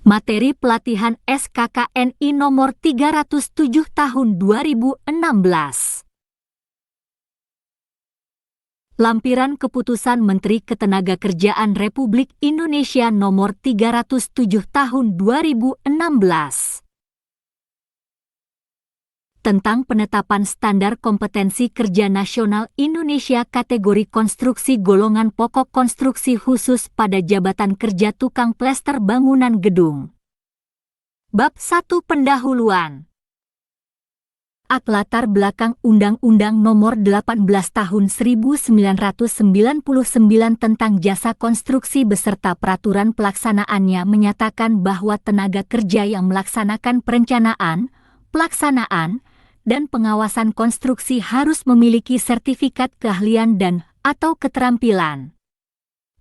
Materi pelatihan SKKNI nomor 307 tahun 2016. Lampiran Keputusan Menteri Ketenagakerjaan Republik Indonesia nomor 307 tahun 2016. Tentang penetapan standar kompetensi kerja nasional Indonesia kategori konstruksi golongan pokok konstruksi khusus pada jabatan kerja tukang plester bangunan gedung. Bab 1 Pendahuluan. Latar belakang Undang-Undang Nomor 18 Tahun 1999 tentang Jasa Konstruksi beserta peraturan pelaksanaannya menyatakan bahwa tenaga kerja yang melaksanakan perencanaan, pelaksanaan, dan pengawasan konstruksi harus memiliki sertifikat keahlian dan/atau keterampilan.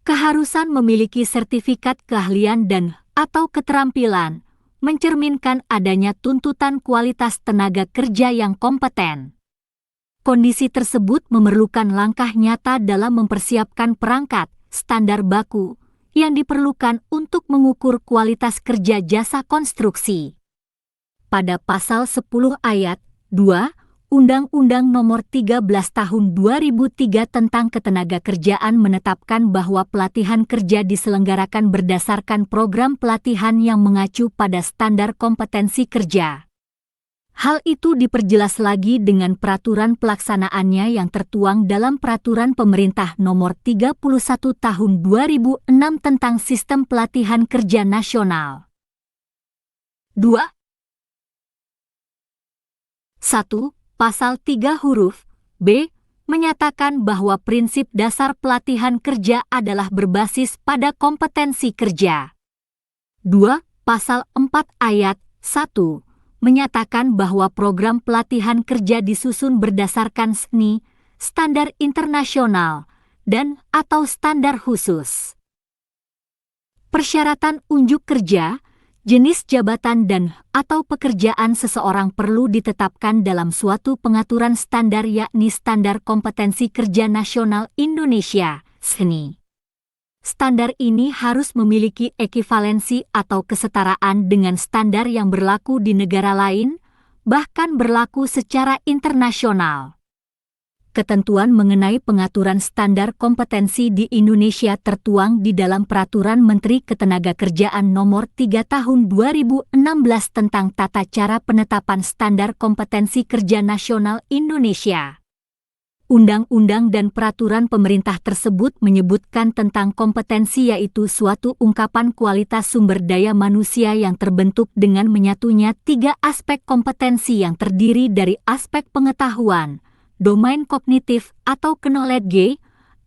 Keharusan memiliki sertifikat keahlian dan/atau keterampilan mencerminkan adanya tuntutan kualitas tenaga kerja yang kompeten. Kondisi tersebut memerlukan langkah nyata dalam mempersiapkan perangkat, standar baku, yang diperlukan untuk mengukur kualitas kerja jasa konstruksi. Pada pasal 10 ayat 2, Undang-Undang Nomor 13 Tahun 2003 tentang Ketenagakerjaan menetapkan bahwa pelatihan kerja diselenggarakan berdasarkan program pelatihan yang mengacu pada standar kompetensi kerja. Hal itu diperjelas lagi dengan peraturan pelaksanaannya yang tertuang dalam Peraturan Pemerintah Nomor 31 Tahun 2006 tentang Sistem Pelatihan Kerja Nasional. 2. 1. Pasal 3 huruf B menyatakan bahwa prinsip dasar pelatihan kerja adalah berbasis pada kompetensi kerja. 2. Pasal 4 ayat 1 menyatakan bahwa program pelatihan kerja disusun berdasarkan SNI, standar internasional, dan/atau standar khusus. Persyaratan unjuk kerja, jenis jabatan dan/atau pekerjaan seseorang perlu ditetapkan dalam suatu pengaturan standar yakni Standar Kompetensi Kerja Nasional Indonesia, SNI. Standar ini harus memiliki ekivalensi atau kesetaraan dengan standar yang berlaku di negara lain, bahkan berlaku secara internasional. Ketentuan mengenai pengaturan standar kompetensi di Indonesia tertuang di dalam Peraturan Menteri Ketenagakerjaan Nomor 3 Tahun 2016 tentang Tata Cara Penetapan Standar Kompetensi Kerja Nasional Indonesia. Undang-undang dan peraturan pemerintah tersebut menyebutkan tentang kompetensi yaitu suatu ungkapan kualitas sumber daya manusia yang terbentuk dengan menyatunya 3 aspek kompetensi yang terdiri dari aspek pengetahuan, domain kognitif atau knowledge,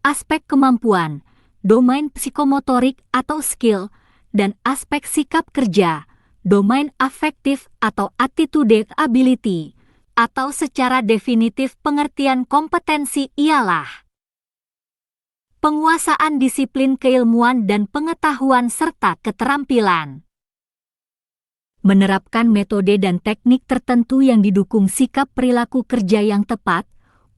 aspek kemampuan, domain psikomotorik atau skill, dan aspek sikap kerja, domain afektif atau attitude ability, atau secara definitif pengertian kompetensi ialah penguasaan disiplin keilmuan dan pengetahuan serta keterampilan. Menerapkan metode dan teknik tertentu yang didukung sikap perilaku kerja yang tepat,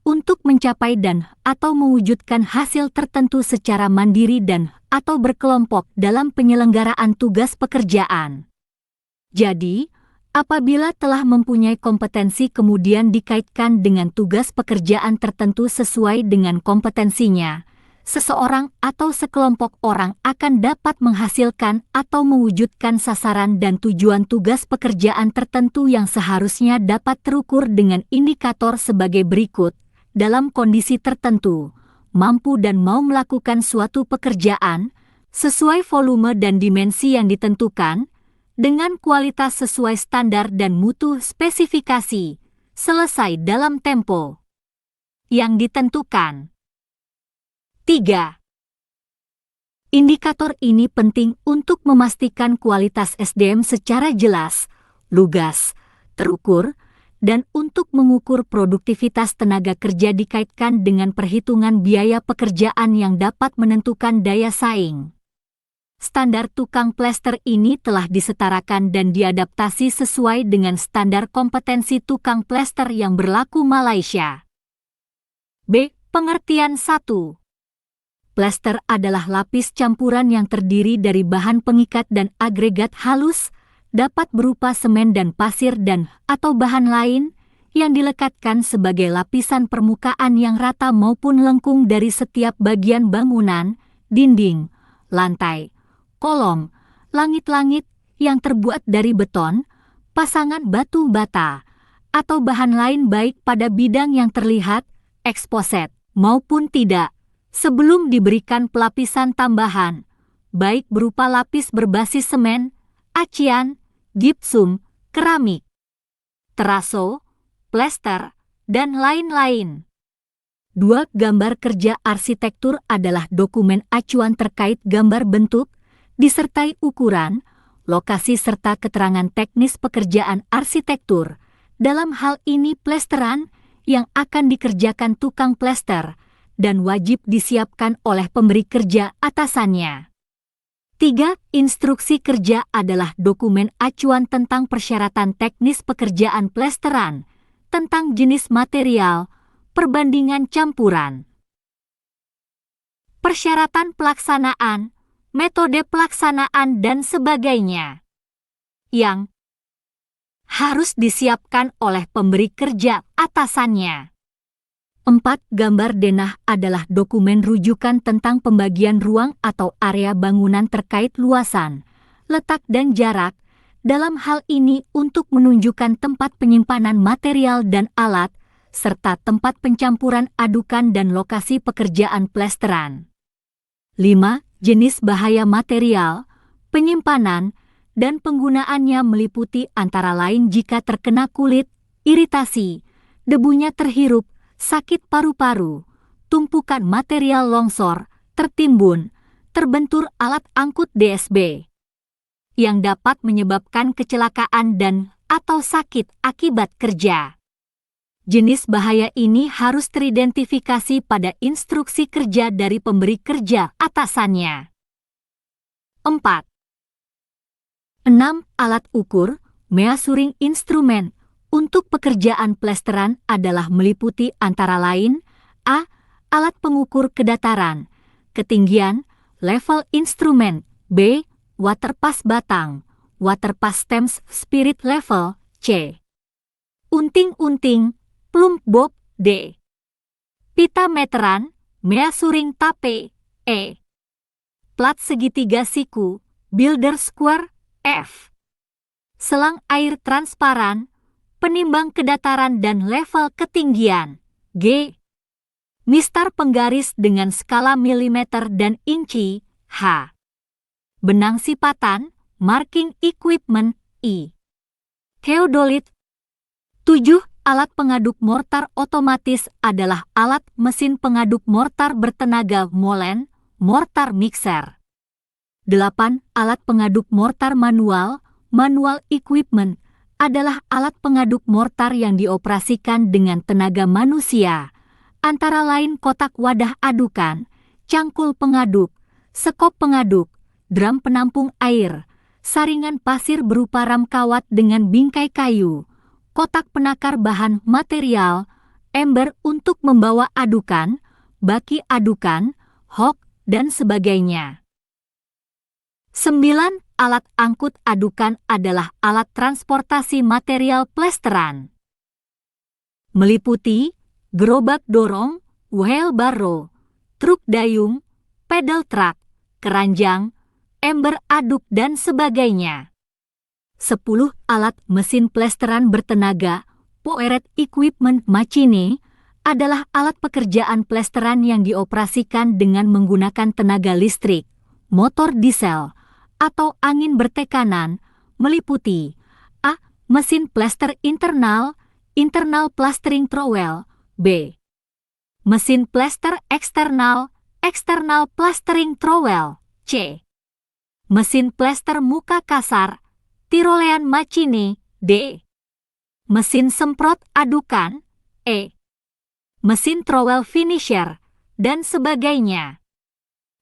untuk mencapai dan/atau mewujudkan hasil tertentu secara mandiri dan/atau berkelompok dalam penyelenggaraan tugas pekerjaan. Jadi, apabila telah mempunyai kompetensi kemudian dikaitkan dengan tugas pekerjaan tertentu sesuai dengan kompetensinya, seseorang atau sekelompok orang akan dapat menghasilkan atau mewujudkan sasaran dan tujuan tugas pekerjaan tertentu yang seharusnya dapat terukur dengan indikator sebagai berikut. Dalam kondisi tertentu, mampu dan mau melakukan suatu pekerjaan sesuai volume dan dimensi yang ditentukan, dengan kualitas sesuai standar dan mutu spesifikasi, selesai dalam tempo yang ditentukan. 3. Indikator ini penting untuk memastikan kualitas SDM secara jelas, lugas, terukur, dan untuk mengukur produktivitas tenaga kerja dikaitkan dengan perhitungan biaya pekerjaan yang dapat menentukan daya saing. Standar tukang plester ini telah disetarakan dan diadaptasi sesuai dengan standar kompetensi tukang plester yang berlaku Malaysia. B. Pengertian 1. Plester adalah lapis campuran yang terdiri dari bahan pengikat dan agregat halus, dapat berupa semen dan pasir dan atau bahan lain, yang dilekatkan sebagai lapisan permukaan yang rata maupun lengkung dari setiap bagian bangunan, dinding, lantai, kolom, langit-langit yang terbuat dari beton, pasangan batu bata, atau bahan lain baik pada bidang yang terlihat, exposed, maupun tidak, sebelum diberikan pelapisan tambahan, baik berupa lapis berbasis semen, acian, gipsum, keramik, teraso, plester, dan lain-lain. 2. Gambar kerja arsitektur adalah dokumen acuan terkait gambar bentuk, disertai ukuran, lokasi serta keterangan teknis pekerjaan arsitektur. Dalam hal ini plesteran yang akan dikerjakan tukang plester dan wajib disiapkan oleh pemberi kerja atasannya. 3. Instruksi kerja adalah dokumen acuan tentang persyaratan teknis pekerjaan plesteran, tentang jenis material, perbandingan campuran, persyaratan pelaksanaan, metode pelaksanaan dan sebagainya, yang harus disiapkan oleh pemberi kerja atasannya. 4. Gambar denah adalah dokumen rujukan tentang pembagian ruang atau area bangunan terkait luasan, letak dan jarak, dalam hal ini untuk menunjukkan tempat penyimpanan material dan alat, serta tempat pencampuran adukan dan lokasi pekerjaan plesteran. 5. Jenis bahaya material, penyimpanan, dan penggunaannya meliputi antara lain jika terkena kulit, iritasi, debunya terhirup, sakit paru-paru, tumpukan material longsor, tertimbun, terbentur alat angkut DSB, yang dapat menyebabkan kecelakaan dan atau sakit akibat kerja. Jenis bahaya ini harus teridentifikasi pada instruksi kerja dari pemberi kerja atasannya. 4. 6. Alat ukur, measuring instrument, untuk pekerjaan plesteran adalah meliputi antara lain a. Alat pengukur kedataran, ketinggian, level instrument, b. Waterpass batang, waterpass stems spirit level, c. Unting-unting, plumb bob, d. Pita meteran, measuring tape, e. Plat segitiga siku, builder square, f. Selang air transparan, penimbang kedataran dan level ketinggian, G. Mistar penggaris dengan skala milimeter dan inci, H. Benang sipatan, marking equipment, I. Theodolit. 7. Alat pengaduk mortar otomatis adalah alat mesin pengaduk mortar bertenaga molen, mortar mixer. 8. Alat pengaduk mortar manual, manual equipment, adalah alat pengaduk mortar yang dioperasikan dengan tenaga manusia, antara lain kotak wadah adukan, cangkul pengaduk, sekop pengaduk, drum penampung air, saringan pasir berupa ram kawat dengan bingkai kayu, kotak penakar bahan material, ember untuk membawa adukan, baki adukan, hok, dan sebagainya. 9. Alat angkut adukan adalah alat transportasi material plesteran. Meliputi gerobak dorong, wheelbarrow, truk dayung, pedal truck, keranjang, ember aduk dan sebagainya. 10. Alat mesin plesteran bertenaga, powered equipment machine, adalah alat pekerjaan plesteran yang dioperasikan dengan menggunakan tenaga listrik, motor diesel, atau angin bertekanan, meliputi a. Mesin plester internal, internal plastering trowel, b. Mesin plester eksternal, external plastering trowel, c. Mesin plester muka kasar, Tyrolean machine, d. Mesin semprot adukan, e. Mesin trowel finisher, dan sebagainya.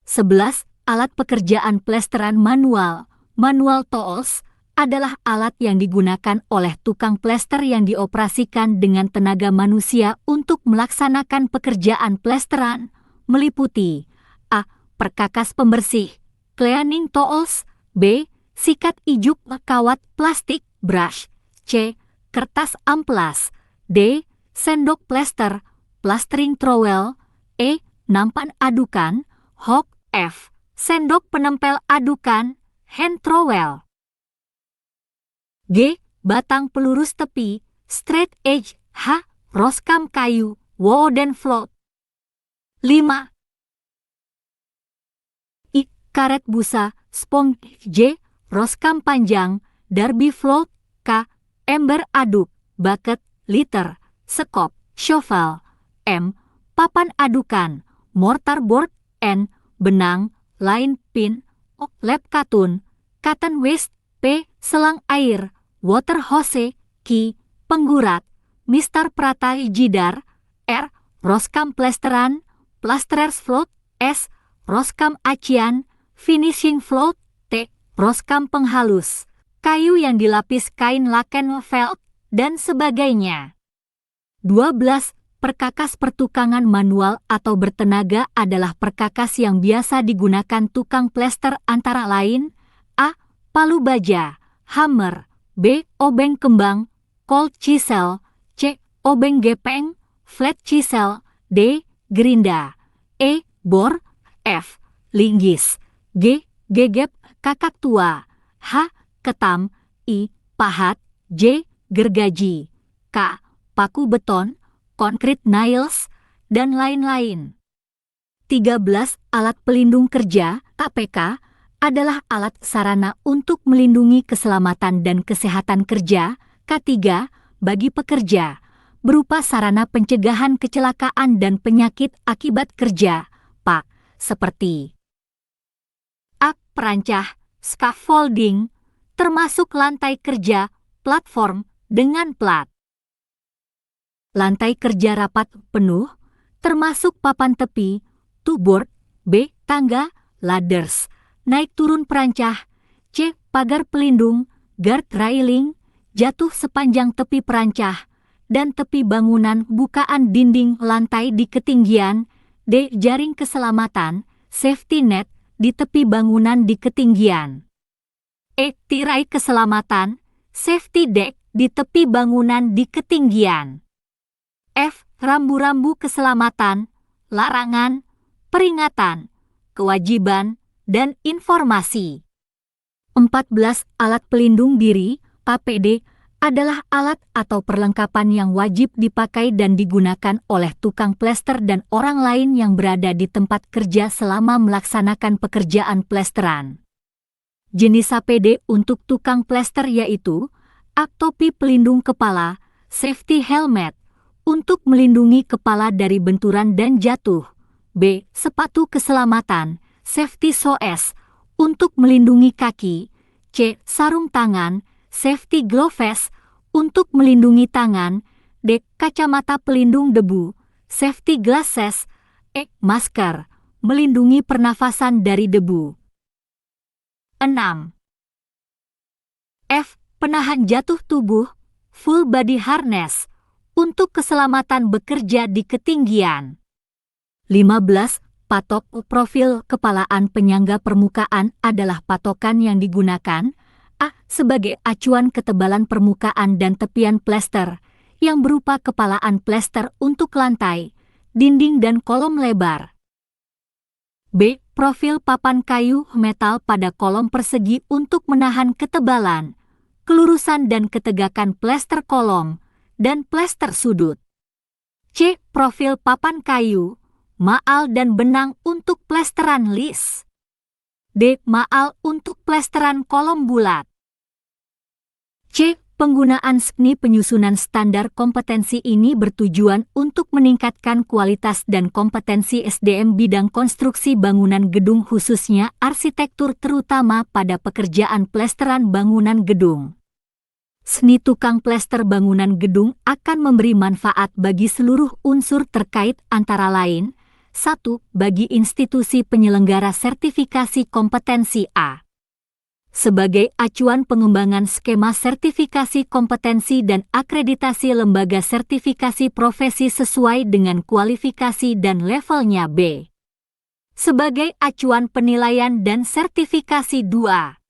11. Alat pekerjaan plesteran manual, manual tools, adalah alat yang digunakan oleh tukang plester yang dioperasikan dengan tenaga manusia untuk melaksanakan pekerjaan plesteran, meliputi a. Perkakas pembersih, cleaning tools. B. Sikat ijuk kawat plastik, brush. C. Kertas amplas. D. Sendok plester, plastering trowel. E. Nampan adukan, hook. F. Sendok penempel adukan, hand trowel. G. Batang pelurus tepi, straight edge. H. Roskam kayu, wooden float. 5. I. Karet busa, sponge. J. Roskam panjang, derby float. K. Ember aduk, bucket, liter, sekop, shovel. M. Papan adukan, mortar board. N. Benang, line pin. O. Lap katun, cotton waste. P. Selang air, water hose. Q. Penggurat, Mister Prata jidar. R. Roskam plesteran, plasterers float. S. Roskam acian, finishing float. T. Roskam penghalus, kayu yang dilapis kain laken felt, dan sebagainya. 12. Perkakas pertukangan manual atau bertenaga adalah perkakas yang biasa digunakan tukang plester antara lain: A. Palu baja, hammer. B. Obeng kembang, cold chisel. C. Obeng gepeng, flat chisel. D. Gerinda. E. Bor. F. Linggis. G. Gegep kakak tua. H. Ketam. I. Pahat. J. Gergaji. K. Paku beton, concrete nails, dan lain-lain. 13. Alat pelindung kerja, APK, adalah alat sarana untuk melindungi keselamatan dan kesehatan kerja, K3, bagi pekerja, berupa sarana pencegahan kecelakaan dan penyakit akibat kerja, PA, seperti A. Perancah, scaffolding, termasuk lantai kerja, platform, dengan plat. Lantai kerja rapat penuh, termasuk papan tepi, two-board. B. Tangga, ladders, naik turun perancah. C. Pagar pelindung, guard railing, jatuh sepanjang tepi perancah, dan tepi bangunan bukaan dinding lantai di ketinggian. D. Jaring keselamatan, safety net, di tepi bangunan di ketinggian. E. Tirai keselamatan, safety deck, di tepi bangunan di ketinggian. F. Rambu-rambu keselamatan, larangan, peringatan, kewajiban, dan informasi. 14. Alat pelindung diri, APD, adalah alat atau perlengkapan yang wajib dipakai dan digunakan oleh tukang plester dan orang lain yang berada di tempat kerja selama melaksanakan pekerjaan plesteran. Jenis APD untuk tukang plester yaitu A. Topi pelindung kepala, safety helmet, untuk melindungi kepala dari benturan dan jatuh. B. Sepatu keselamatan, safety shoes, untuk melindungi kaki. C. Sarung tangan, safety gloves, untuk melindungi tangan. D. Kacamata pelindung debu, safety glasses. E. Masker, melindungi pernafasan dari debu. 6. F. Penahan jatuh tubuh, full body harness, untuk keselamatan bekerja di ketinggian. 15. Patok profil kepalaan penyangga permukaan adalah patokan yang digunakan A. Sebagai acuan ketebalan permukaan dan tepian plester, yang berupa kepalaan plester untuk lantai, dinding dan kolom lebar. B. Profil papan kayu metal pada kolom persegi untuk menahan ketebalan, kelurusan dan ketegakan plester kolom, dan plester sudut. C. Profil papan kayu, maal dan benang untuk plesteran lis. D. Maal untuk plesteran kolom bulat. C. Penggunaan SKNI penyusunan standar kompetensi ini bertujuan untuk meningkatkan kualitas dan kompetensi SDM bidang konstruksi bangunan gedung khususnya arsitektur terutama pada pekerjaan plesteran bangunan gedung. SKNI tukang plester bangunan gedung akan memberi manfaat bagi seluruh unsur terkait antara lain: 1. Bagi institusi penyelenggara sertifikasi kompetensi A. Sebagai acuan pengembangan skema sertifikasi kompetensi dan akreditasi lembaga sertifikasi profesi sesuai dengan kualifikasi dan levelnya B. sebagai acuan penilaian dan sertifikasi 2.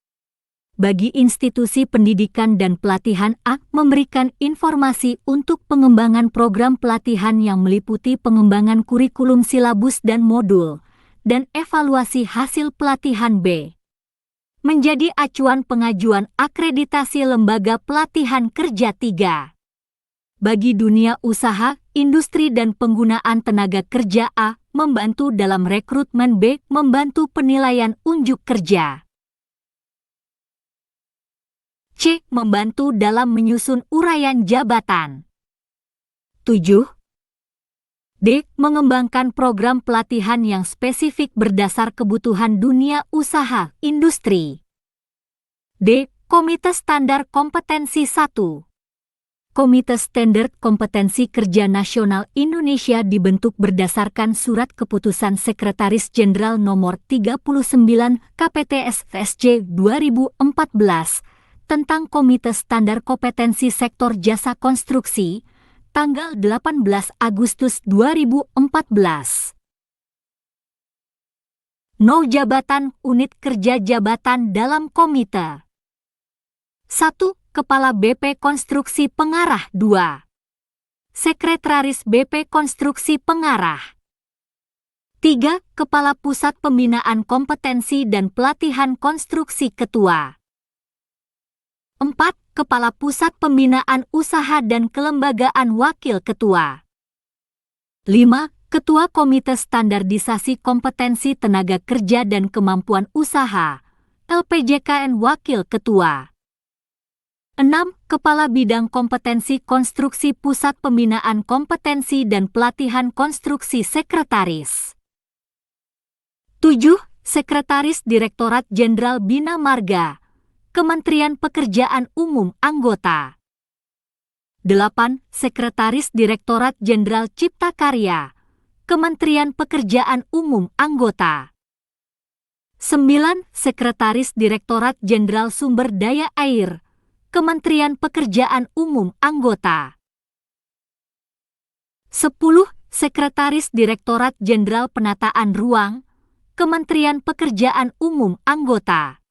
Bagi institusi pendidikan dan pelatihan A, memberikan informasi untuk pengembangan program pelatihan yang meliputi pengembangan kurikulum silabus dan modul, dan evaluasi hasil pelatihan B. Menjadi acuan pengajuan akreditasi lembaga pelatihan kerja 3. Bagi dunia usaha, industri dan penggunaan tenaga kerja A, membantu dalam rekrutmen B, membantu penilaian unjuk kerja. C. Membantu dalam menyusun uraian jabatan. 7. D. Mengembangkan program pelatihan yang spesifik berdasar kebutuhan dunia usaha, industri. D. Komite Standar Kompetensi 1. Komite Standar Kompetensi Kerja Nasional Indonesia dibentuk berdasarkan Surat Keputusan Sekretaris Jenderal Nomor 39 KPTS/SJ 2014 tentang Komite Standar Kompetensi Sektor Jasa Konstruksi, tanggal 18 Agustus 2014. No jabatan unit kerja jabatan dalam komite. 1. Kepala BP Konstruksi Pengarah. 2. Sekretaris BP Konstruksi Pengarah. 3. Kepala Pusat Pembinaan Kompetensi dan Pelatihan Konstruksi Ketua. 4. Kepala Pusat Pembinaan Usaha dan Kelembagaan Wakil Ketua. 5. Ketua Komite Standarisasi Kompetensi Tenaga Kerja dan Kemampuan Usaha, LPJKN Wakil Ketua. 6. Kepala Bidang Kompetensi Konstruksi Pusat Pembinaan Kompetensi dan Pelatihan Konstruksi Sekretaris. 7. Sekretaris Direktorat Jenderal Bina Marga, Kementerian Pekerjaan Umum anggota. 8. Sekretaris Direktorat Jenderal Cipta Karya, Kementerian Pekerjaan Umum anggota. 9. Sekretaris Direktorat Jenderal Sumber Daya Air, Kementerian Pekerjaan Umum anggota. 10. Sekretaris Direktorat Jenderal Penataan Ruang, Kementerian Pekerjaan Umum anggota.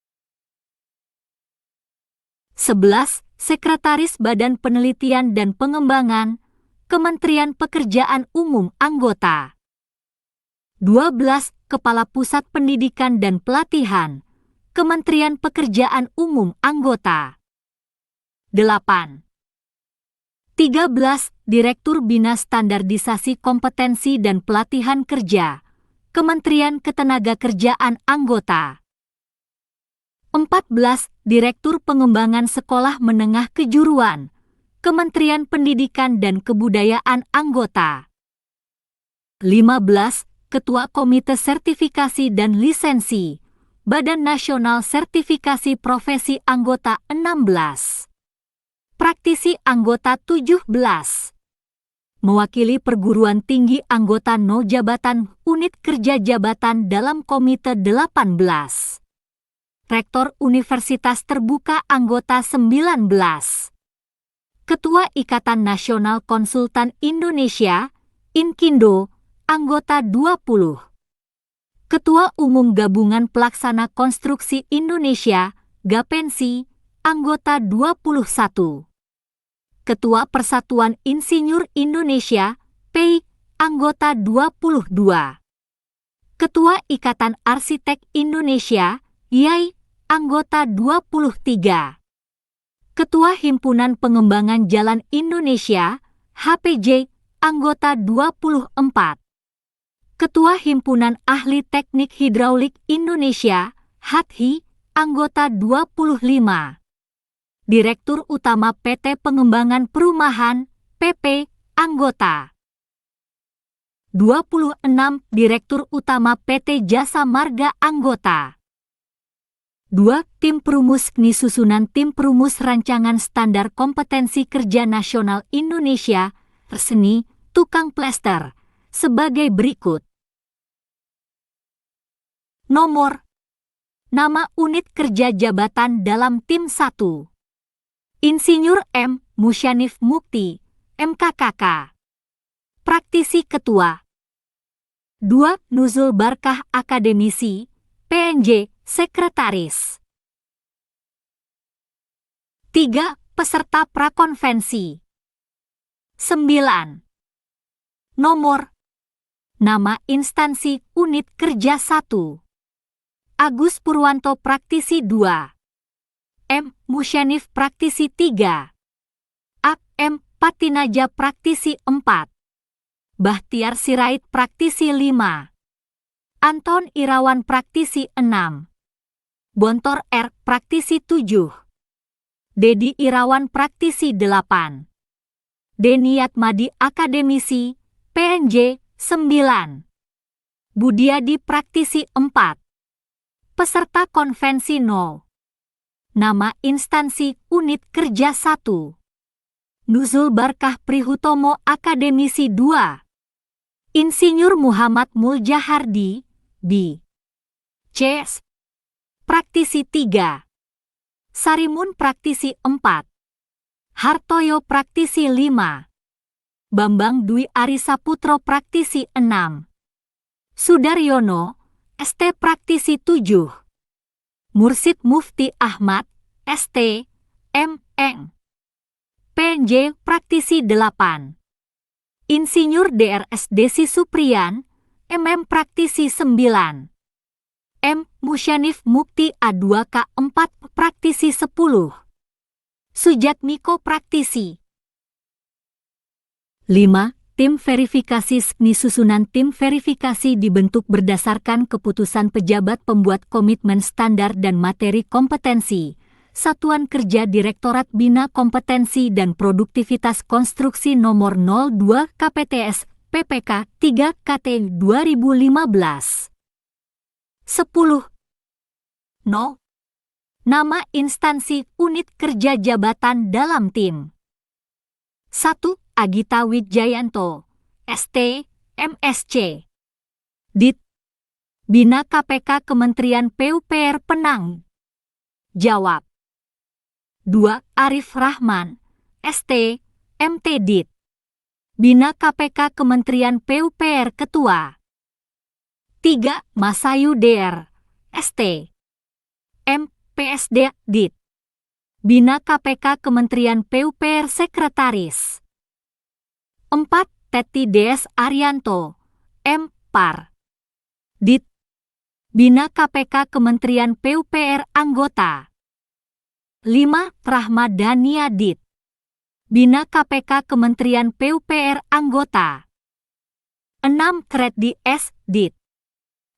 11. Sekretaris Badan Penelitian dan Pengembangan, Kementerian Pekerjaan Umum anggota. 12. Kepala Pusat Pendidikan dan Pelatihan, Kementerian Pekerjaan Umum anggota. 8. 13. Direktur Bina Standarisasi Kompetensi dan Pelatihan Kerja, Kementerian Ketenagakerjaan anggota. 14. Direktur Pengembangan Sekolah Menengah Kejuruan, Kementerian Pendidikan dan Kebudayaan anggota. 15. Ketua Komite Sertifikasi dan Lisensi, Badan Nasional Sertifikasi Profesi anggota 16. Praktisi anggota 17. Mewakili perguruan tinggi anggota no jabatan unit kerja jabatan dalam Komite 18. Rektor Universitas Terbuka anggota 19. Ketua Ikatan Nasional Konsultan Indonesia, INKINDO, anggota 20. Ketua Umum Gabungan Pelaksana Konstruksi Indonesia, GAPENSI, anggota 21. Ketua Persatuan Insinyur Indonesia, PEI, anggota 22. Ketua Ikatan Arsitek Indonesia, IAI, anggota 23. Ketua Himpunan Pengembangan Jalan Indonesia, HPJ, anggota 24. Ketua Himpunan Ahli Teknik Hidraulik Indonesia, HATHI, anggota 25. Direktur Utama PT Pengembangan Perumahan, PP, anggota. 26. Direktur Utama PT Jasa Marga anggota. 2. Tim Perumus KNI susunan Tim Perumus Rancangan Standar Kompetensi Kerja Nasional Indonesia, RSNI, tukang plester, sebagai berikut. Nomor. Nama unit kerja jabatan dalam tim 1. Insinyur M. Musyanif Mukti, MKKK. Praktisi Ketua. 2. Nuzul Barkah Akademisi, PNJ, Sekretaris. 3. Peserta prakonvensi. 9. Nomor. Nama instansi unit kerja 1. Agus Purwanto Praktisi 2. M. Musyanif Praktisi 3. A. M. Patinaja Praktisi 4. Bahtiar Sirait Praktisi 5. Anton Irawan Praktisi 6. Bontor R. Praktisi 7. Dedi Irawan Praktisi 8. Deniat Madi Akademisi, PNJ 9. Budiadi Praktisi 4. Peserta konvensi 0. Nama instansi unit kerja 1. Nuzul Barkah Prihutomo Akademisi 2. Insinyur Muhammad Muljahardi, B. CS. Praktisi 3. Sarimun Praktisi 4. Hartoyo Praktisi 5. Bambang Dwi Arisaputro Praktisi 6. Sudaryono, ST Praktisi 7. Mursid Mufti Ahmad, ST, M.Eng. PNJ Praktisi 8. Insinyur DRS Desi Supriyan, MM Praktisi 9. M. Musyanif Mukti A2K4 Praktisi 10. Sujatmiko Praktisi. 5. Tim verifikasi SKNI. Susunan tim verifikasi dibentuk berdasarkan keputusan pejabat pembuat komitmen standar dan materi kompetensi, Satuan Kerja Direktorat Bina Kompetensi dan Produktivitas Konstruksi Nomor 02 KPTS PPK 3 KT 2015. 10. No. Nama instansi unit kerja jabatan dalam tim. 1. Agita Wijjayanto, ST, MSc. Dit. Bina KPK Kementerian PUPR Penang. Jawab. 2. Arif Rahman, ST, MT Dit. Bina KPK Kementerian PUPR Ketua. 3. Masayu DR, ST, M, PSD Dit. Bina KPK Kementerian PUPR Sekretaris. 4. Teti DS Arianto, M, Par. Dit. Bina KPK Kementerian PUPR Anggota. 5. Rahmadania Dit. Bina KPK Kementerian PUPR Anggota. 6. Kreddi S. Dit.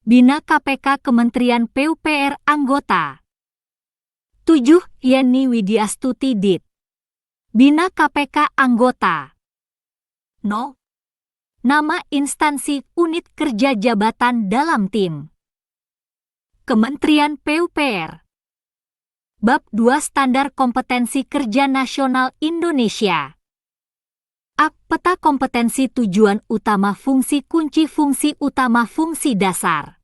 Bina KPK Kementerian PUPR Anggota. 7. Yeni Widiastuti Dit. Bina KPK Anggota. No. Nama instansi unit kerja jabatan dalam tim. Kementerian PUPR. Bab 2 Standar Kompetensi Kerja Nasional Indonesia. A. Peta kompetensi tujuan utama fungsi kunci fungsi utama fungsi dasar.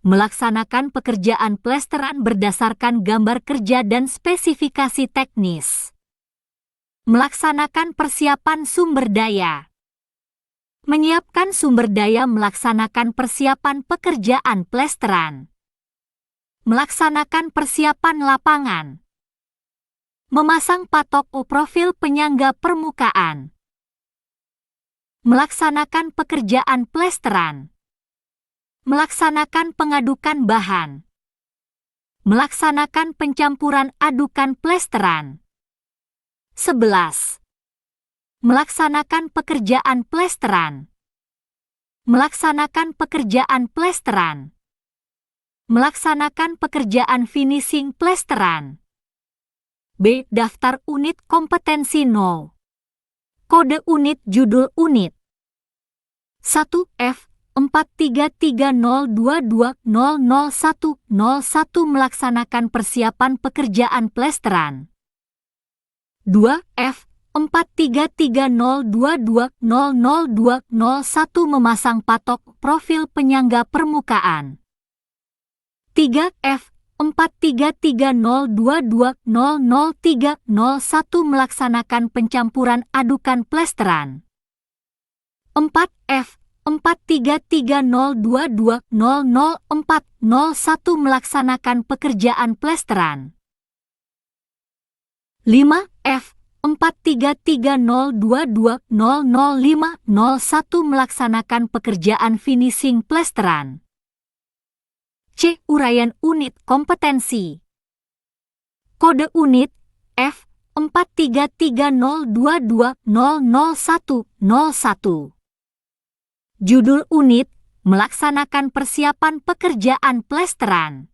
Melaksanakan pekerjaan plesteran berdasarkan gambar kerja dan spesifikasi teknis. Melaksanakan persiapan sumber daya. Menyiapkan sumber daya melaksanakan persiapan pekerjaan plesteran. Melaksanakan persiapan lapangan. Memasang patok profil penyangga permukaan. Melaksanakan pekerjaan plesteran. Melaksanakan pengadukan bahan. Melaksanakan pencampuran adukan plesteran. 11. Melaksanakan pekerjaan plesteran. Melaksanakan pekerjaan plesteran. Melaksanakan pekerjaan finishing plesteran. B. Daftar unit kompetensi 0. Kode unit judul unit. 1. F. 43302200101 melaksanakan persiapan pekerjaan plesteran. 2. F. 43302200201 memasang patok profil penyangga permukaan. 3. F. 43302200301 melaksanakan pencampuran adukan plesteran. 4. F. 43302200401 melaksanakan pekerjaan plesteran. 5F 43302200501 melaksanakan pekerjaan finishing plesteran. C. Uraian unit kompetensi. Kode unit F 43302200101. Judul unit melaksanakan persiapan pekerjaan plesteran.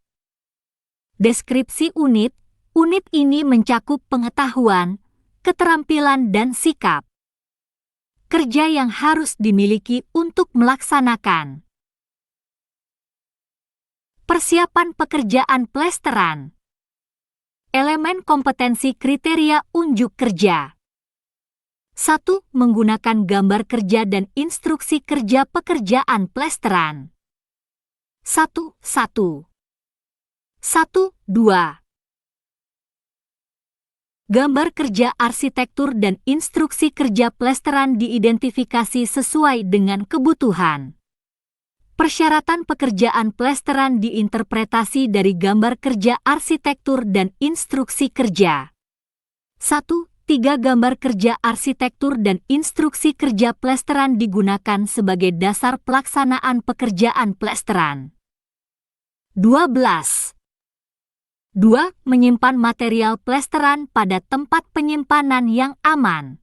Deskripsi unit. Unit ini mencakup pengetahuan, keterampilan dan sikap kerja yang harus dimiliki untuk melaksanakan persiapan pekerjaan plesteran. Elemen kompetensi kriteria unjuk kerja. 1. Menggunakan gambar kerja dan instruksi kerja pekerjaan plesteran. 1. 2. Gambar kerja arsitektur dan instruksi kerja plesteran diidentifikasi sesuai dengan kebutuhan. Persyaratan pekerjaan plesteran diinterpretasi dari gambar kerja arsitektur dan instruksi kerja. 1. 3 gambar kerja arsitektur dan instruksi kerja plesteran digunakan sebagai dasar pelaksanaan pekerjaan plesteran. 12. 2. Menyimpan material plesteran pada tempat penyimpanan yang aman.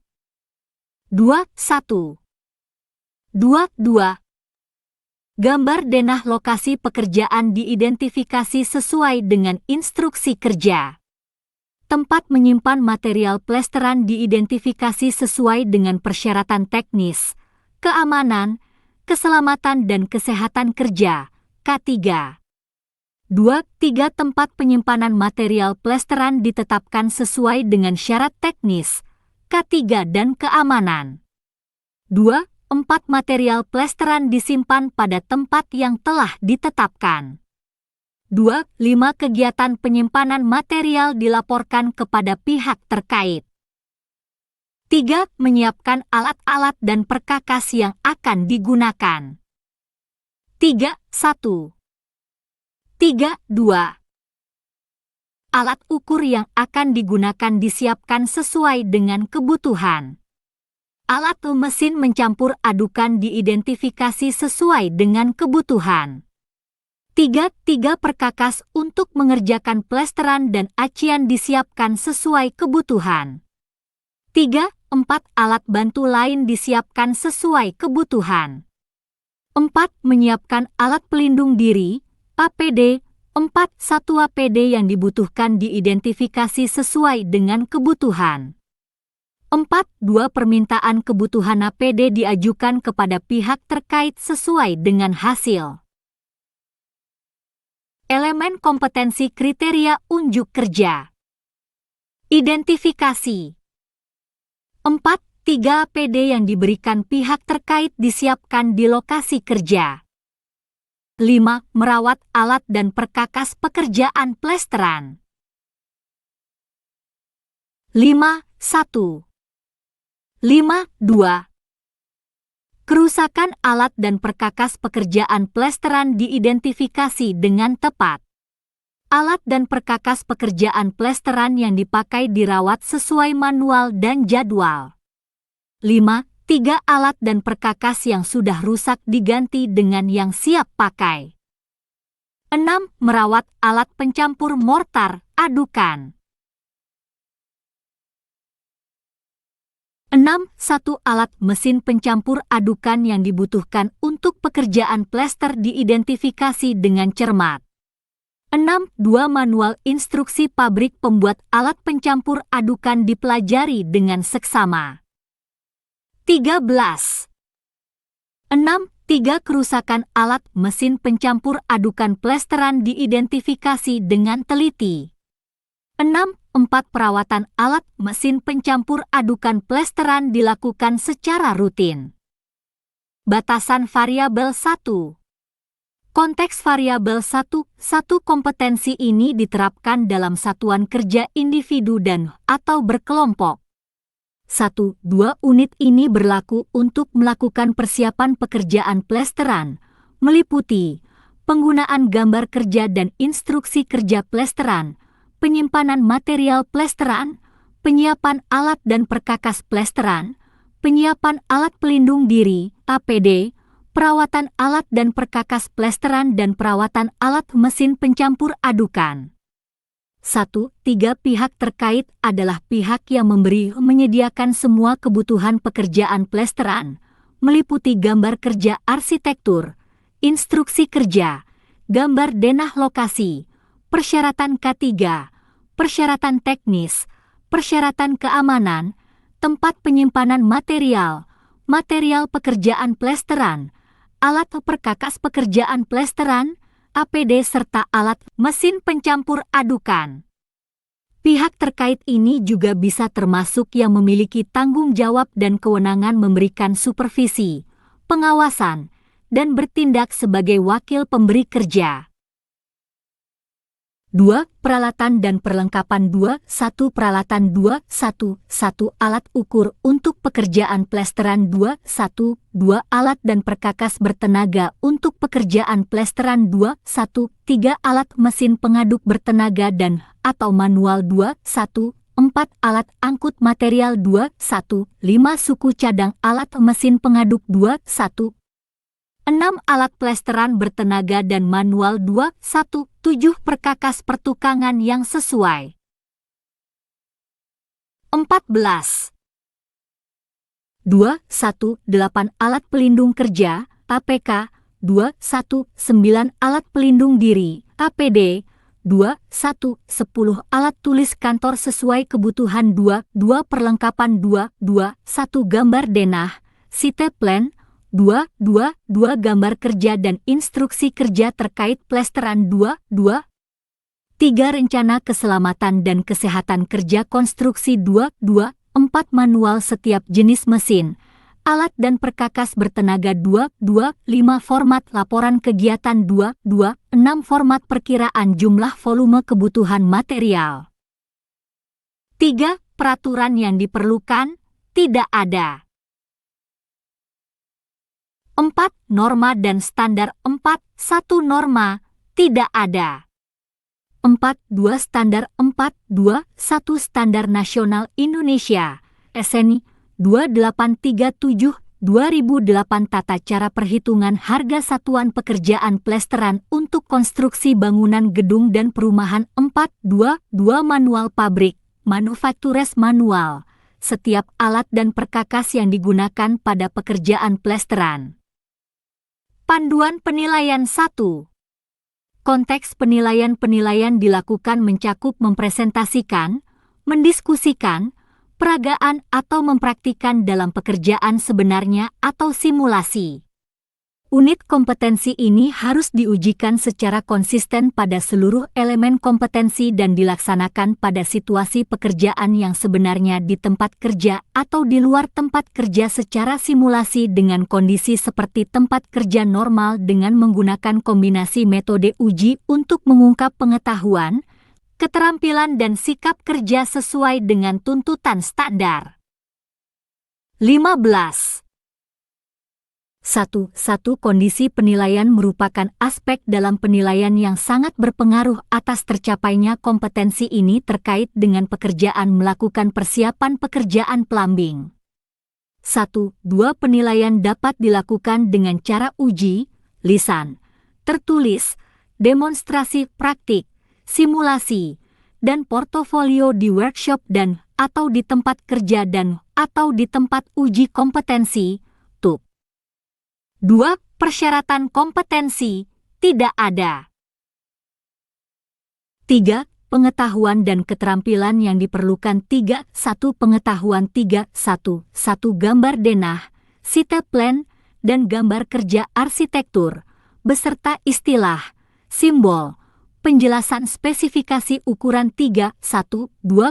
2. Gambar denah lokasi pekerjaan diidentifikasi sesuai dengan instruksi kerja. Tempat menyimpan material plesteran diidentifikasi sesuai dengan persyaratan teknis, keamanan, keselamatan dan kesehatan kerja, K3. 2. 3 tempat penyimpanan material plesteran ditetapkan sesuai dengan syarat teknis, K3 dan keamanan. 2. 4 material plesteran disimpan pada tempat yang telah ditetapkan. 2. 5 kegiatan penyimpanan material dilaporkan kepada pihak terkait. 3. Menyiapkan alat-alat dan perkakas yang akan digunakan. 3.1. 3.2. Alat ukur yang akan digunakan disiapkan sesuai dengan kebutuhan. Alat mesin mencampur adukan diidentifikasi sesuai dengan kebutuhan. 3 perkakas untuk mengerjakan plesteran dan acian disiapkan sesuai kebutuhan. 3. 4 alat bantu lain disiapkan sesuai kebutuhan. 4. Menyiapkan alat pelindung diri, APD. 4. 1 APD yang dibutuhkan diidentifikasi sesuai dengan kebutuhan. 4. 2 permintaan kebutuhan APD diajukan kepada pihak terkait sesuai dengan hasil. Elemen kompetensi kriteria unjuk kerja. Identifikasi. 4. 3 APD yang diberikan pihak terkait disiapkan di lokasi kerja. 5. Merawat alat dan perkakas pekerjaan plesteran. 5.1. 5.2. Kerusakan alat dan perkakas pekerjaan plesteran diidentifikasi dengan tepat. Alat dan perkakas pekerjaan plesteran yang dipakai dirawat sesuai manual dan jadwal. 5. 3 alat dan perkakas yang sudah rusak diganti dengan yang siap pakai. 6. Merawat alat pencampur mortar, adukan. 6. 1 alat mesin pencampur adukan yang dibutuhkan untuk pekerjaan plester diidentifikasi dengan cermat. 6. 2 manual instruksi pabrik pembuat alat pencampur adukan dipelajari dengan seksama. 13. 6. 3 kerusakan alat mesin pencampur adukan plesteran diidentifikasi dengan teliti. 6. 4 perawatan alat mesin pencampur adukan plesteran dilakukan secara rutin. Batasan variabel 1. Konteks variabel 1. Kompetensi ini diterapkan dalam satuan kerja individu dan atau berkelompok. 1-2 unit ini berlaku untuk melakukan persiapan pekerjaan plesteran, meliputi penggunaan gambar kerja dan instruksi kerja plesteran, penyimpanan material plesteran, penyiapan alat dan perkakas plesteran, penyiapan alat pelindung diri (APD), perawatan alat dan perkakas plesteran dan perawatan alat mesin pencampur adukan. 1-3 pihak terkait adalah pihak yang menyediakan semua kebutuhan pekerjaan plesteran, meliputi gambar kerja arsitektur, instruksi kerja, gambar denah lokasi, persyaratan K3, persyaratan teknis, persyaratan keamanan, tempat penyimpanan material, material pekerjaan plesteran, alat perkakas pekerjaan plesteran, APD serta alat mesin pencampur adukan. Pihak terkait ini juga bisa termasuk yang memiliki tanggung jawab dan kewenangan memberikan supervisi, pengawasan, dan bertindak sebagai wakil pemberi kerja. 2. Peralatan dan perlengkapan 2-1 Peralatan 2-1 alat ukur untuk pekerjaan plesteran 2-1 alat dan perkakas bertenaga untuk pekerjaan plesteran 2-1 3 alat mesin pengaduk bertenaga dan atau manual 2-1 4 alat angkut material 2-1 5 suku cadang alat mesin pengaduk 2-1 6 alat plesteran bertenaga dan manual 2-1 7 perkakas pertukangan yang sesuai. 14. 2-1-8 alat pelindung kerja (APK) 2-1-9 alat pelindung diri (APD) 2-1-10 alat tulis kantor sesuai kebutuhan 2-2 perlengkapan 2-1 gambar denah, site plan 2-2 gambar kerja dan instruksi kerja terkait plesteran 2-3 rencana keselamatan dan kesehatan kerja konstruksi 2-4 manual setiap jenis mesin, alat dan perkakas bertenaga 2-5 format laporan kegiatan 2-6 format perkiraan jumlah volume kebutuhan material. 3. Peraturan yang diperlukan tidak ada. 4. Norma dan standar 4-1 norma, tidak ada. 4-2 standar 4-2-1 standar nasional Indonesia, SNI 2837-2008 tata cara perhitungan harga satuan pekerjaan plesteran untuk konstruksi bangunan gedung dan perumahan 4-2-2 manual pabrik, manufacturers manual, setiap alat dan perkakas yang digunakan pada pekerjaan plesteran. Panduan penilaian 1. Konteks penilaian dilakukan mencakup mempresentasikan, mendiskusikan, peragaan atau mempraktikkan dalam pekerjaan sebenarnya atau simulasi. Unit kompetensi ini harus diujikan secara konsisten pada seluruh elemen kompetensi dan dilaksanakan pada situasi pekerjaan yang sebenarnya di tempat kerja atau di luar tempat kerja secara simulasi dengan kondisi seperti tempat kerja normal dengan menggunakan kombinasi metode uji untuk mengungkap pengetahuan, keterampilan dan sikap kerja sesuai dengan tuntutan standar. 15. 1. Kondisi penilaian merupakan aspek dalam penilaian yang sangat berpengaruh atas tercapainya kompetensi ini terkait dengan pekerjaan melakukan persiapan pekerjaan plumbing. 1-2 penilaian dapat dilakukan dengan cara uji, lisan, tertulis, demonstrasi praktik, simulasi, dan portofolio di workshop dan atau di tempat kerja dan atau di tempat uji kompetensi, TUP. 2. Persyaratan kompetensi tidak ada. 3. Pengetahuan dan keterampilan yang diperlukan 3-1 pengetahuan 3-1 gambar denah, site plan, dan gambar kerja arsitektur, beserta istilah, simbol, penjelasan spesifikasi ukuran 3-1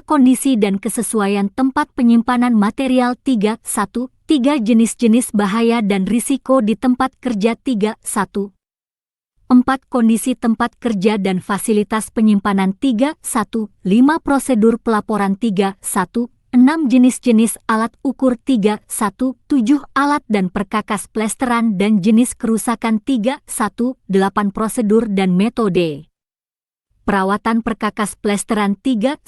kondisi dan kesesuaian tempat penyimpanan material 3-1 3 jenis-jenis bahaya dan risiko di tempat kerja 3-1 4 kondisi tempat kerja dan fasilitas penyimpanan 3-1 5 prosedur pelaporan 3-1 6 jenis-jenis alat ukur 317 alat dan perkakas plesteran dan jenis kerusakan 318 prosedur dan metode. Perawatan perkakas plesteran 319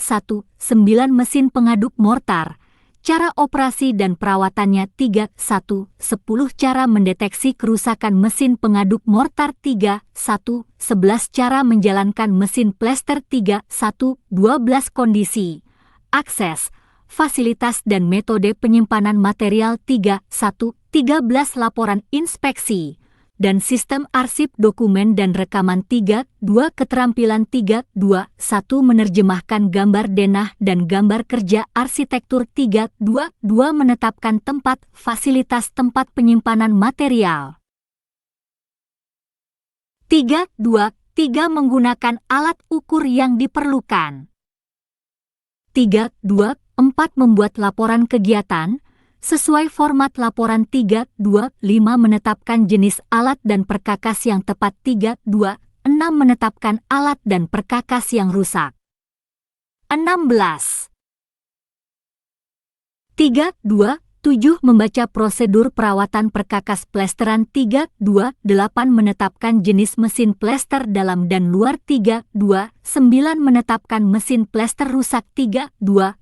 mesin pengaduk mortar. Cara operasi dan perawatannya 3110 cara mendeteksi kerusakan mesin pengaduk mortar 3111 cara menjalankan mesin plester 3112 kondisi, akses, fasilitas dan metode penyimpanan material 3113 laporan inspeksi dan sistem arsip dokumen dan rekaman 32 keterampilan 321 menerjemahkan gambar denah dan gambar kerja arsitektur 322 menetapkan tempat fasilitas tempat penyimpanan material 323 menggunakan alat ukur yang diperlukan 324 membuat laporan kegiatan sesuai format laporan 325 menetapkan jenis alat dan perkakas yang tepat 326 menetapkan alat dan perkakas yang rusak 16 327 membaca prosedur perawatan perkakas plesteran 328 menetapkan jenis mesin plester dalam dan luar 329 menetapkan mesin plester rusak 3210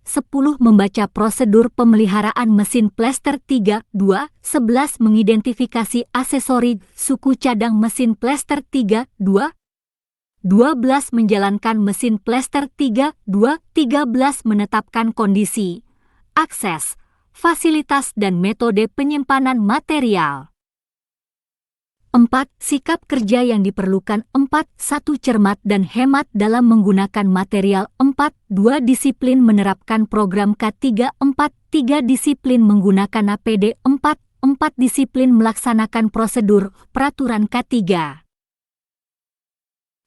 membaca prosedur pemeliharaan mesin plester 3211 mengidentifikasi aksesori suku cadang mesin plester 3212 menjalankan mesin plester 3213 menetapkan kondisi, akses, fasilitas dan metode penyimpanan material. 4. Sikap kerja yang diperlukan 4. 1. Cermat dan hemat dalam menggunakan material 4. 2. Disiplin menerapkan program K3 4. 3. Disiplin menggunakan APD 4. 4. Disiplin melaksanakan prosedur peraturan K3.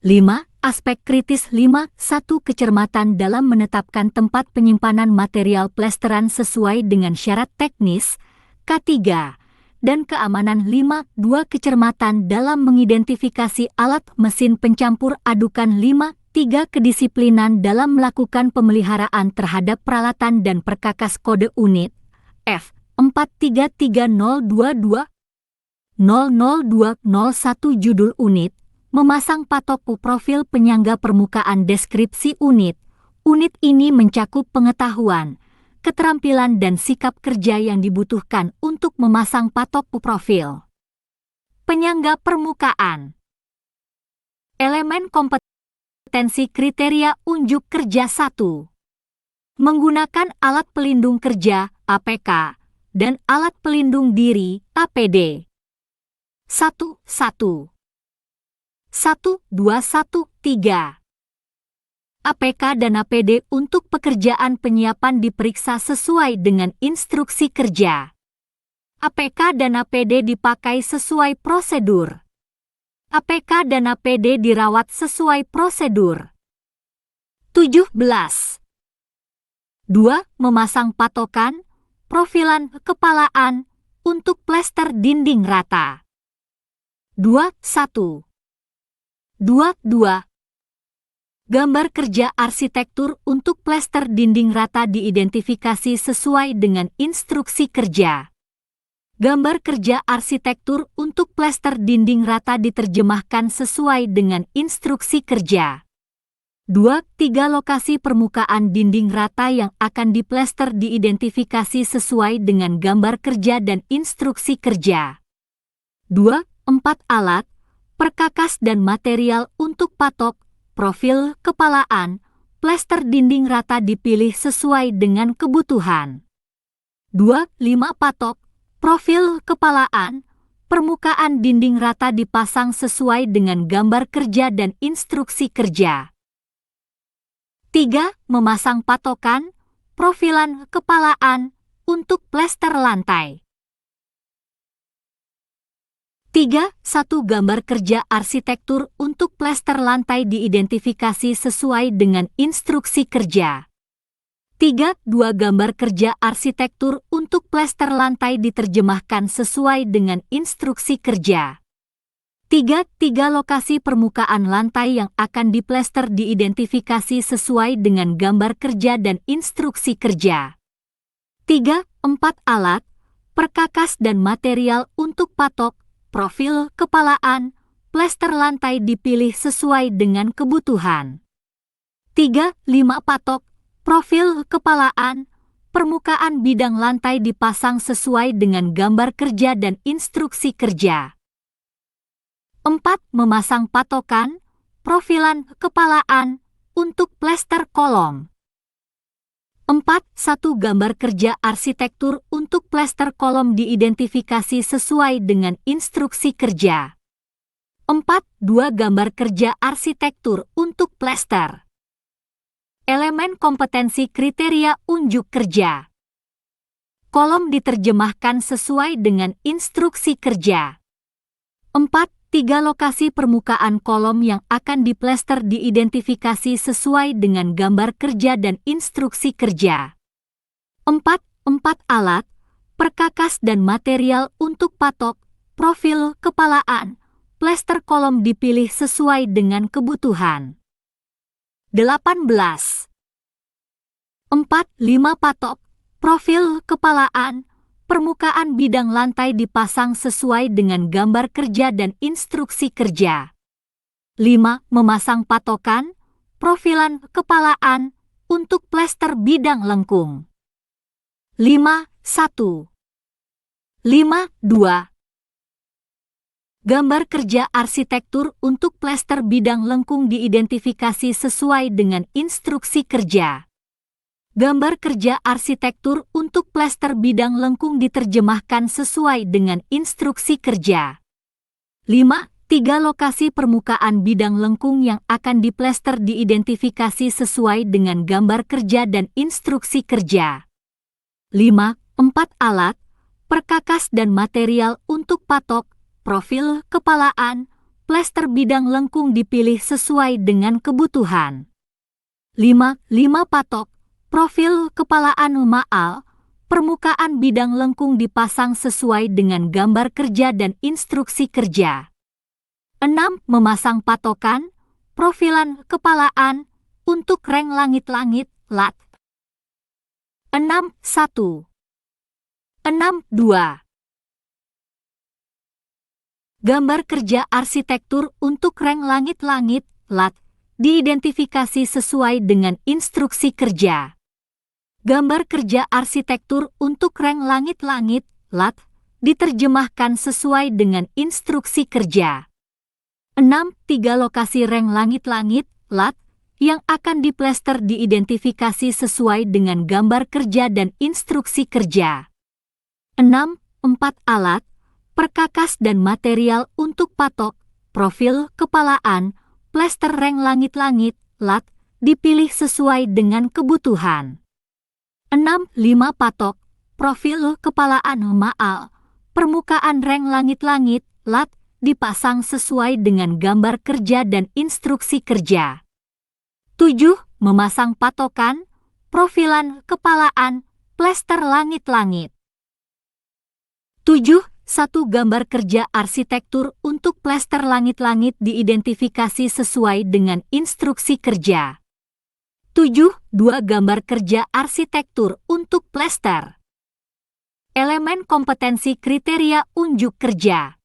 5. Aspek kritis 5. 1. Kecermatan dalam menetapkan tempat penyimpanan material plesteran sesuai dengan syarat teknis K3 dan keamanan 5. 2. Kecermatan dalam mengidentifikasi alat mesin pencampur adukan 5. 3. Kedisiplinan dalam melakukan pemeliharaan terhadap peralatan dan perkakas kode unit F 433022 00201 judul unit memasang patok profil penyangga permukaan deskripsi unit. Unit ini mencakup pengetahuan, keterampilan dan sikap kerja yang dibutuhkan untuk memasang patok profil penyangga permukaan. Elemen kompetensi kriteria unjuk kerja 1. Menggunakan alat pelindung kerja APK dan alat pelindung diri APD. 1. 1213 APK dan APD untuk pekerjaan penyiapan diperiksa sesuai dengan instruksi kerja. APK dan APD dipakai sesuai prosedur. APK dan APD dirawat sesuai prosedur. 17. 2. Memasang patokan, profilan kepalaan untuk plester dinding rata. 21. 22. Gambar kerja arsitektur untuk plester dinding rata diidentifikasi sesuai dengan instruksi kerja. Gambar kerja arsitektur untuk plester dinding rata diterjemahkan sesuai dengan instruksi kerja. 2. 3 lokasi permukaan dinding rata yang akan diplester diidentifikasi sesuai dengan gambar kerja dan instruksi kerja. 2. 4 alat, perkakas dan material untuk patok, profil kepalaan, plester dinding rata dipilih sesuai dengan kebutuhan. 2. 5 patok, profil kepalaan, permukaan dinding rata dipasang sesuai dengan gambar kerja dan instruksi kerja. 3. Memasang patokan, profilan kepalaan, untuk plester lantai. 3. 1 gambar kerja arsitektur untuk plester lantai diidentifikasi sesuai dengan instruksi kerja. 3. 2 gambar kerja arsitektur untuk plester lantai diterjemahkan sesuai dengan instruksi kerja. 3. 3 lokasi permukaan lantai yang akan diplester diidentifikasi sesuai dengan gambar kerja dan instruksi kerja. 3. 4 alat, perkakas dan material untuk patok, profil kepalaan, plester lantai dipilih sesuai dengan kebutuhan. 3. 5 patok, profil kepalaan, permukaan bidang lantai dipasang sesuai dengan gambar kerja dan instruksi kerja. 4. Memasang patokan, profilan kepalaan, untuk plester kolom. 4. 1 gambar kerja arsitektur untuk plester kolom diidentifikasi sesuai dengan instruksi kerja. 4. 2 gambar kerja arsitektur untuk plester. Elemen kompetensi kriteria unjuk kerja. Kolom diterjemahkan sesuai dengan instruksi kerja. 4. 3 lokasi permukaan kolom yang akan diplester diidentifikasi sesuai dengan gambar kerja dan instruksi kerja. 4. 4 alat, perkakas dan material untuk patok, profil kepalaan, plester kolom dipilih sesuai dengan kebutuhan. 18. 4. 5 patok, profil kepalaan, permukaan bidang lantai dipasang sesuai dengan gambar kerja dan instruksi kerja. 5. Memasang patokan, profilan kepalaan, untuk plester bidang lengkung. 5. 1. 5. 2. Gambar kerja arsitektur untuk plester bidang lengkung diidentifikasi sesuai dengan instruksi kerja. Gambar kerja arsitektur untuk plester bidang lengkung diterjemahkan sesuai dengan instruksi kerja. 5. 3 lokasi permukaan bidang lengkung yang akan diplester diidentifikasi sesuai dengan gambar kerja dan instruksi kerja. 5. 4 alat, perkakas dan material untuk patok, profil kepalaan, plester bidang lengkung dipilih sesuai dengan kebutuhan. 5. 5 patok, profil kepalaan maal, permukaan bidang lengkung dipasang sesuai dengan gambar kerja dan instruksi kerja. 6. Memasang patokan, profilan kepalaan, untuk reng langit-langit, lat. 6. 1. 6. 2. Gambar kerja arsitektur untuk reng langit-langit, lat, diidentifikasi sesuai dengan instruksi kerja. Gambar kerja arsitektur untuk reng langit-langit, lat, diterjemahkan sesuai dengan instruksi kerja. 6. 3 lokasi reng langit-langit, lat, yang akan diplester diidentifikasi sesuai dengan gambar kerja dan instruksi kerja. 6. 4 alat, perkakas dan material untuk patok, profil kepalaan, plester reng langit-langit, lat, dipilih sesuai dengan kebutuhan. 6. 5 patok, profil kepalaan maal, permukaan reng langit-langit, lat, dipasang sesuai dengan gambar kerja dan instruksi kerja. 7. Memasang patokan, profilan kepalaan, plester langit-langit. 7. 1 gambar kerja arsitektur untuk plester langit-langit diidentifikasi sesuai dengan instruksi kerja. 7. 2 gambar kerja arsitektur untuk plester. Elemen kompetensi kriteria unjuk kerja.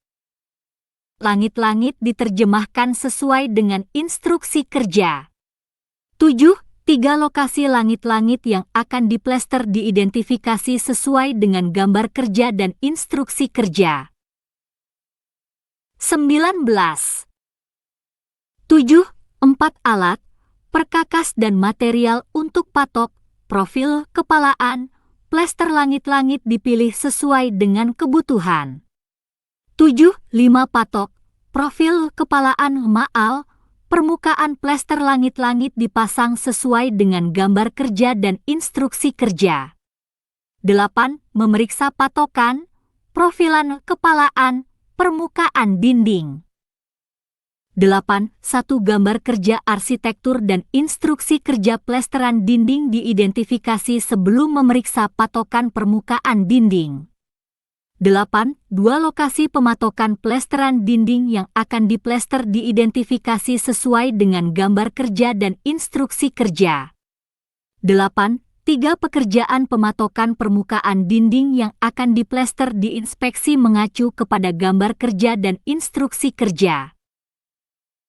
Langit-langit diterjemahkan sesuai dengan instruksi kerja. 7. 3 lokasi langit-langit yang akan diplester diidentifikasi sesuai dengan gambar kerja dan instruksi kerja. 19. 7. 4 alat, perkakas dan material untuk patok, profil kepalaan, plester langit-langit dipilih sesuai dengan kebutuhan. 7. 5 patok, profil kepalaan maal, permukaan plester langit-langit dipasang sesuai dengan gambar kerja dan instruksi kerja. 8. Memeriksa patokan, profilan kepalaan, permukaan dinding. 8. 1 gambar kerja arsitektur dan instruksi kerja plesteran dinding diidentifikasi sebelum memeriksa patokan permukaan dinding. 8. 2 lokasi pematokan plesteran dinding yang akan diplester diidentifikasi sesuai dengan gambar kerja dan instruksi kerja. 8. 3 pekerjaan pematokan permukaan dinding yang akan diplester diinspeksi mengacu kepada gambar kerja dan instruksi kerja.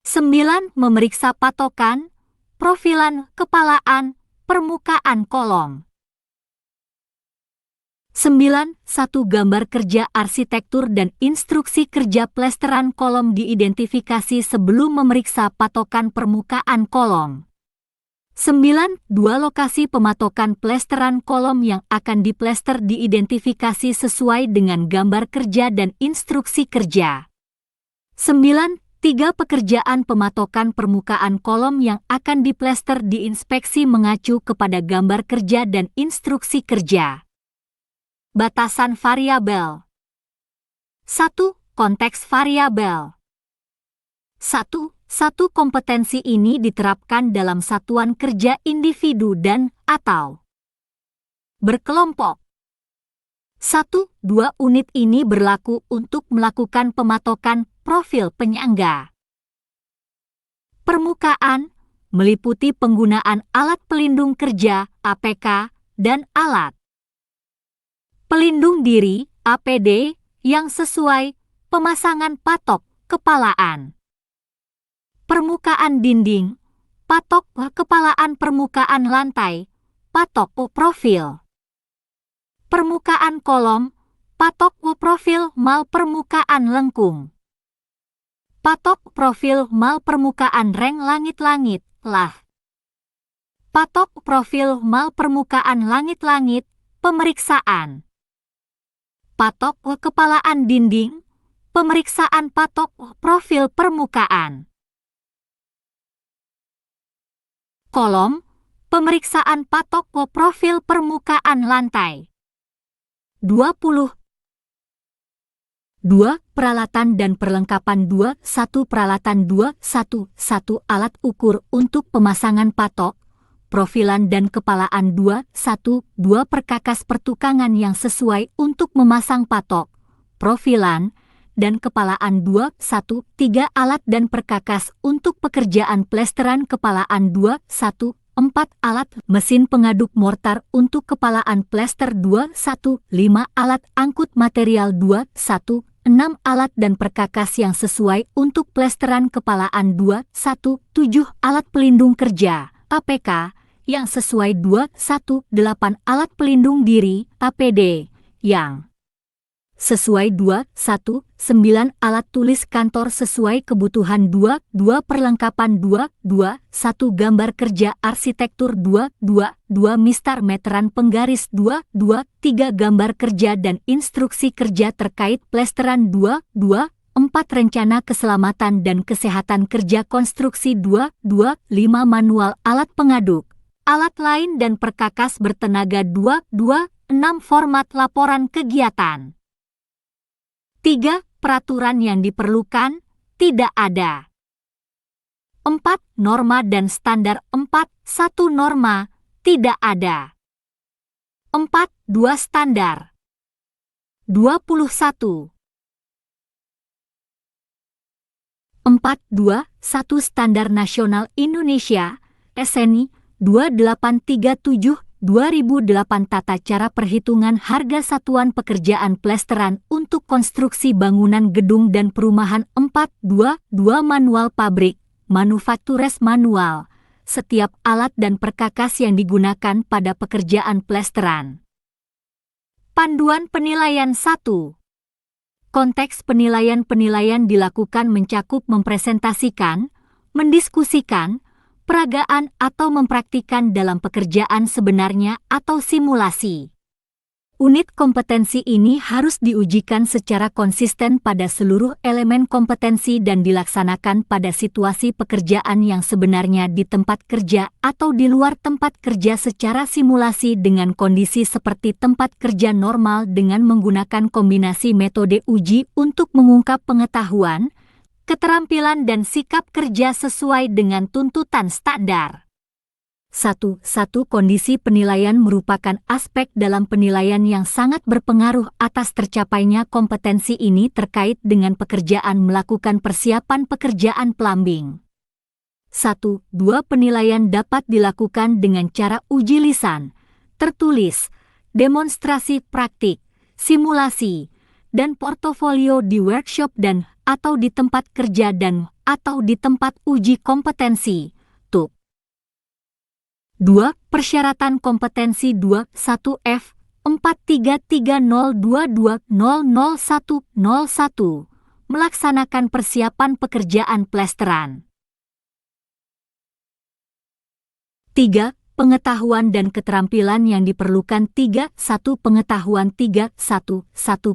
9. Memeriksa patokan, profilan, kepalaan, permukaan kolom. 9. 1. Gambar kerja arsitektur dan instruksi kerja plesteran kolom diidentifikasi sebelum memeriksa patokan permukaan kolom. 9. 2. Lokasi pematokan plesteran kolom yang akan diplester diidentifikasi sesuai dengan gambar kerja dan instruksi kerja. 9. 3. Pekerjaan pematokan permukaan kolom yang akan diplester diinspeksi mengacu kepada gambar kerja dan instruksi kerja. Batasan variabel. 1. Konteks variabel. 1. Satu kompetensi ini diterapkan dalam satuan kerja individu dan atau berkelompok. 1. 2 unit ini berlaku untuk melakukan pematokan profil penyangga. Permukaan meliputi penggunaan alat pelindung kerja (APK) dan alat pelindung diri (APD) yang sesuai, pemasangan patok kepalaan. Permukaan dinding, patok kepalaan permukaan lantai, patok profil. Permukaan kolom, patok profil mal permukaan lengkung. Patok profil mal permukaan reng langit-langit, lah. Patok profil mal permukaan langit-langit, pemeriksaan. Patok kepalaan dinding, pemeriksaan patok profil permukaan. Kolom, pemeriksaan patok profil permukaan lantai. 20. 2. Peralatan dan perlengkapan 2. 1. Peralatan 2. 1. 1. Alat ukur untuk pemasangan patok, profilan dan kepalaan 2. 1. 2. Perkakas pertukangan yang sesuai untuk memasang patok, profilan, dan kepalaan 2. 1. 3. Alat dan perkakas untuk pekerjaan plesteran kepalaan 2. 1. 4. Alat mesin pengaduk mortar untuk kepalaan plester 2. 1. 5. Alat angkut material 2. 1. 6. Alat dan perkakas yang sesuai untuk plesteran kepalaan 2. 1. 7. Alat pelindung kerja (APK) yang sesuai 2. 1. 8. Alat pelindung diri (APD) yang sesuai 2. 1. 9. Alat tulis kantor sesuai kebutuhan 2. 2. Perlengkapan 2. 2. 1. Gambar kerja arsitektur 2. 2. 2. Mistar meteran penggaris 2. 2. 3. Gambar kerja dan instruksi kerja terkait plesteran 2. 2. 4. Rencana keselamatan dan kesehatan kerja konstruksi 2. 2. 5. Manual alat pengaduk, alat lain dan perkakas bertenaga 2. 2. 6. Format laporan kegiatan. 3. Peraturan yang diperlukan, tidak ada. 4. Norma dan standar 4. 1. Norma, tidak ada. 4. 2. Standar. 21. 4. 2. 1. Standar Nasional Indonesia, SNI, 2837/2008 Tata cara perhitungan harga satuan pekerjaan plesteran untuk konstruksi bangunan gedung dan perumahan 4. 2. 2. Manual pabrik, manufaktures manual, setiap alat dan perkakas yang digunakan pada pekerjaan plesteran. Panduan penilaian 1. Konteks penilaian dilakukan mencakup mempresentasikan, mendiskusikan, peragaan atau mempraktikkan dalam pekerjaan sebenarnya atau simulasi. Unit kompetensi ini harus diujikan secara konsisten pada seluruh elemen kompetensi dan dilaksanakan pada situasi pekerjaan yang sebenarnya di tempat kerja atau di luar tempat kerja secara simulasi dengan kondisi seperti tempat kerja normal dengan menggunakan kombinasi metode uji untuk mengungkap pengetahuan, keterampilan dan sikap kerja sesuai dengan tuntutan standar. 1. Kondisi penilaian merupakan aspek dalam penilaian yang sangat berpengaruh atas tercapainya kompetensi ini terkait dengan pekerjaan melakukan persiapan pekerjaan plumbing. 1. 2. Penilaian dapat dilakukan dengan cara uji lisan, tertulis, demonstrasi praktik, simulasi, dan portofolio di workshop dan atau di tempat kerja dan atau di tempat uji kompetensi. TUP. 2. Persyaratan kompetensi 21F 433022000101 melaksanakan persiapan pekerjaan plesteran. 3. Pengetahuan dan keterampilan yang diperlukan 3.1 Pengetahuan 3.1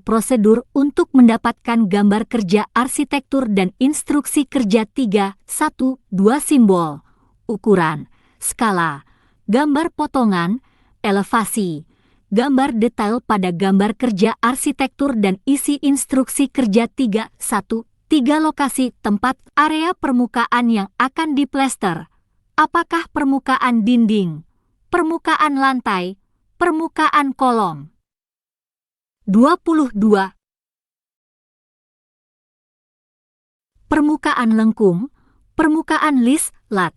Prosedur untuk mendapatkan gambar kerja arsitektur dan instruksi kerja 3.1 2 Simbol, ukuran, skala, gambar potongan, elevasi, gambar detail pada gambar kerja arsitektur dan isi instruksi kerja 3.1 3 Lokasi tempat area permukaan yang akan diplester. Apakah permukaan dinding, permukaan lantai, permukaan kolom? 22. Permukaan lengkung, permukaan lis, lat,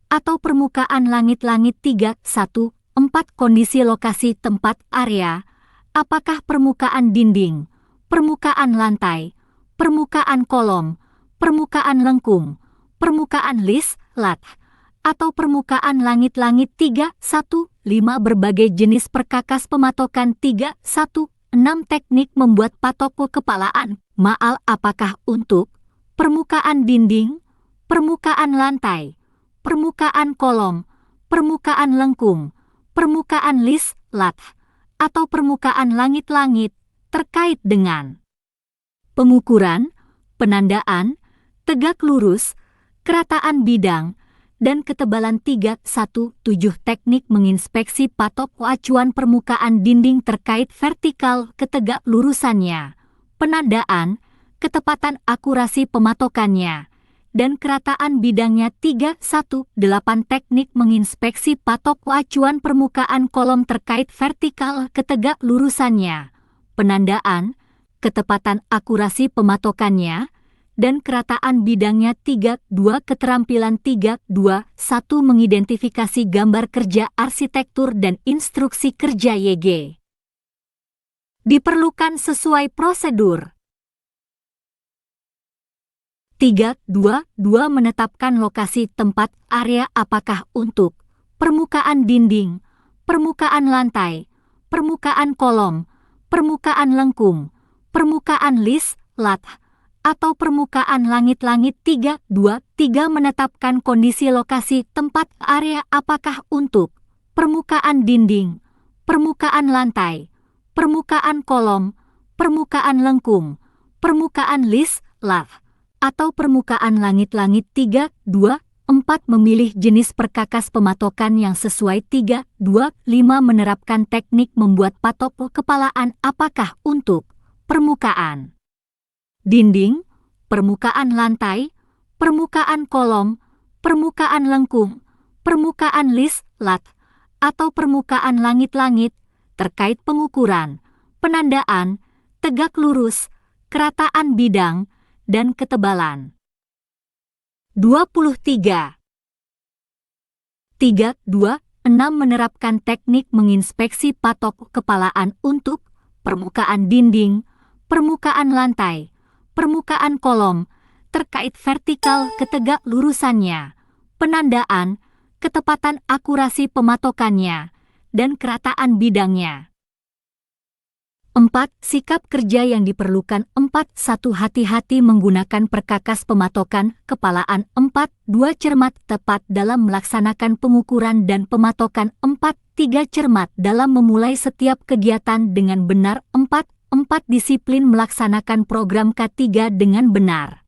atau permukaan langit-langit 3.1 4 Kondisi lokasi tempat area. Apakah permukaan dinding, permukaan lantai, permukaan kolom, permukaan lengkung, permukaan lis, lat, atau permukaan langit-langit 3.1 5 Berbagai jenis perkakas pematokan 3.1 6 Teknik membuat patok kepalaan. Maal apakah untuk permukaan dinding, permukaan lantai, permukaan kolom, permukaan lengkung, permukaan lis, lat, atau permukaan langit-langit terkait dengan pengukuran, penandaan, tegak lurus, kerataan bidang, dan ketebalan 3.1 7 Teknik menginspeksi patok acuan permukaan dinding terkait vertikal ketegak lurusannya, penandaan, ketepatan akurasi pematokannya, dan kerataan bidangnya 3.1 8 Teknik menginspeksi patok acuan permukaan kolom terkait vertikal ketegak lurusannya, penandaan, ketepatan akurasi pematokannya, dan kerataan bidangnya 3.2 Keterampilan 3.2 1 Mengidentifikasi gambar kerja arsitektur dan instruksi kerja YG. Diperlukan sesuai prosedur. 3.2 Menetapkan lokasi tempat area apakah untuk permukaan dinding, permukaan lantai, permukaan kolom, permukaan lengkung, permukaan lis, lat, atau permukaan langit-langit 3.2 3 Menetapkan kondisi lokasi tempat area apakah untuk permukaan dinding, permukaan lantai, permukaan kolom, permukaan lengkung, permukaan lis, lat, atau permukaan langit-langit 3.2 4 Memilih jenis perkakas pematokan yang sesuai 3.2 5 Menerapkan teknik membuat patok kepalaan apakah untuk permukaan dinding, permukaan lantai, permukaan kolom, permukaan lengkung, permukaan lis, lat, atau permukaan langit-langit terkait pengukuran, penandaan, tegak lurus, kerataan bidang, dan ketebalan. 23. 3.2 6 Menerapkan teknik menginspeksi patok kepalaan untuk permukaan dinding, permukaan lantai, permukaan kolom, terkait vertikal ketegak lurusannya, penandaan, ketepatan akurasi pematokannya, dan kerataan bidangnya. 4. Sikap kerja yang diperlukan 4.1 Hati-hati menggunakan perkakas pematokan kepalaan 4.2 Cermat tepat dalam melaksanakan pengukuran dan pematokan 4.3 Cermat dalam memulai setiap kegiatan dengan benar 4 Disiplin melaksanakan program K3 dengan benar.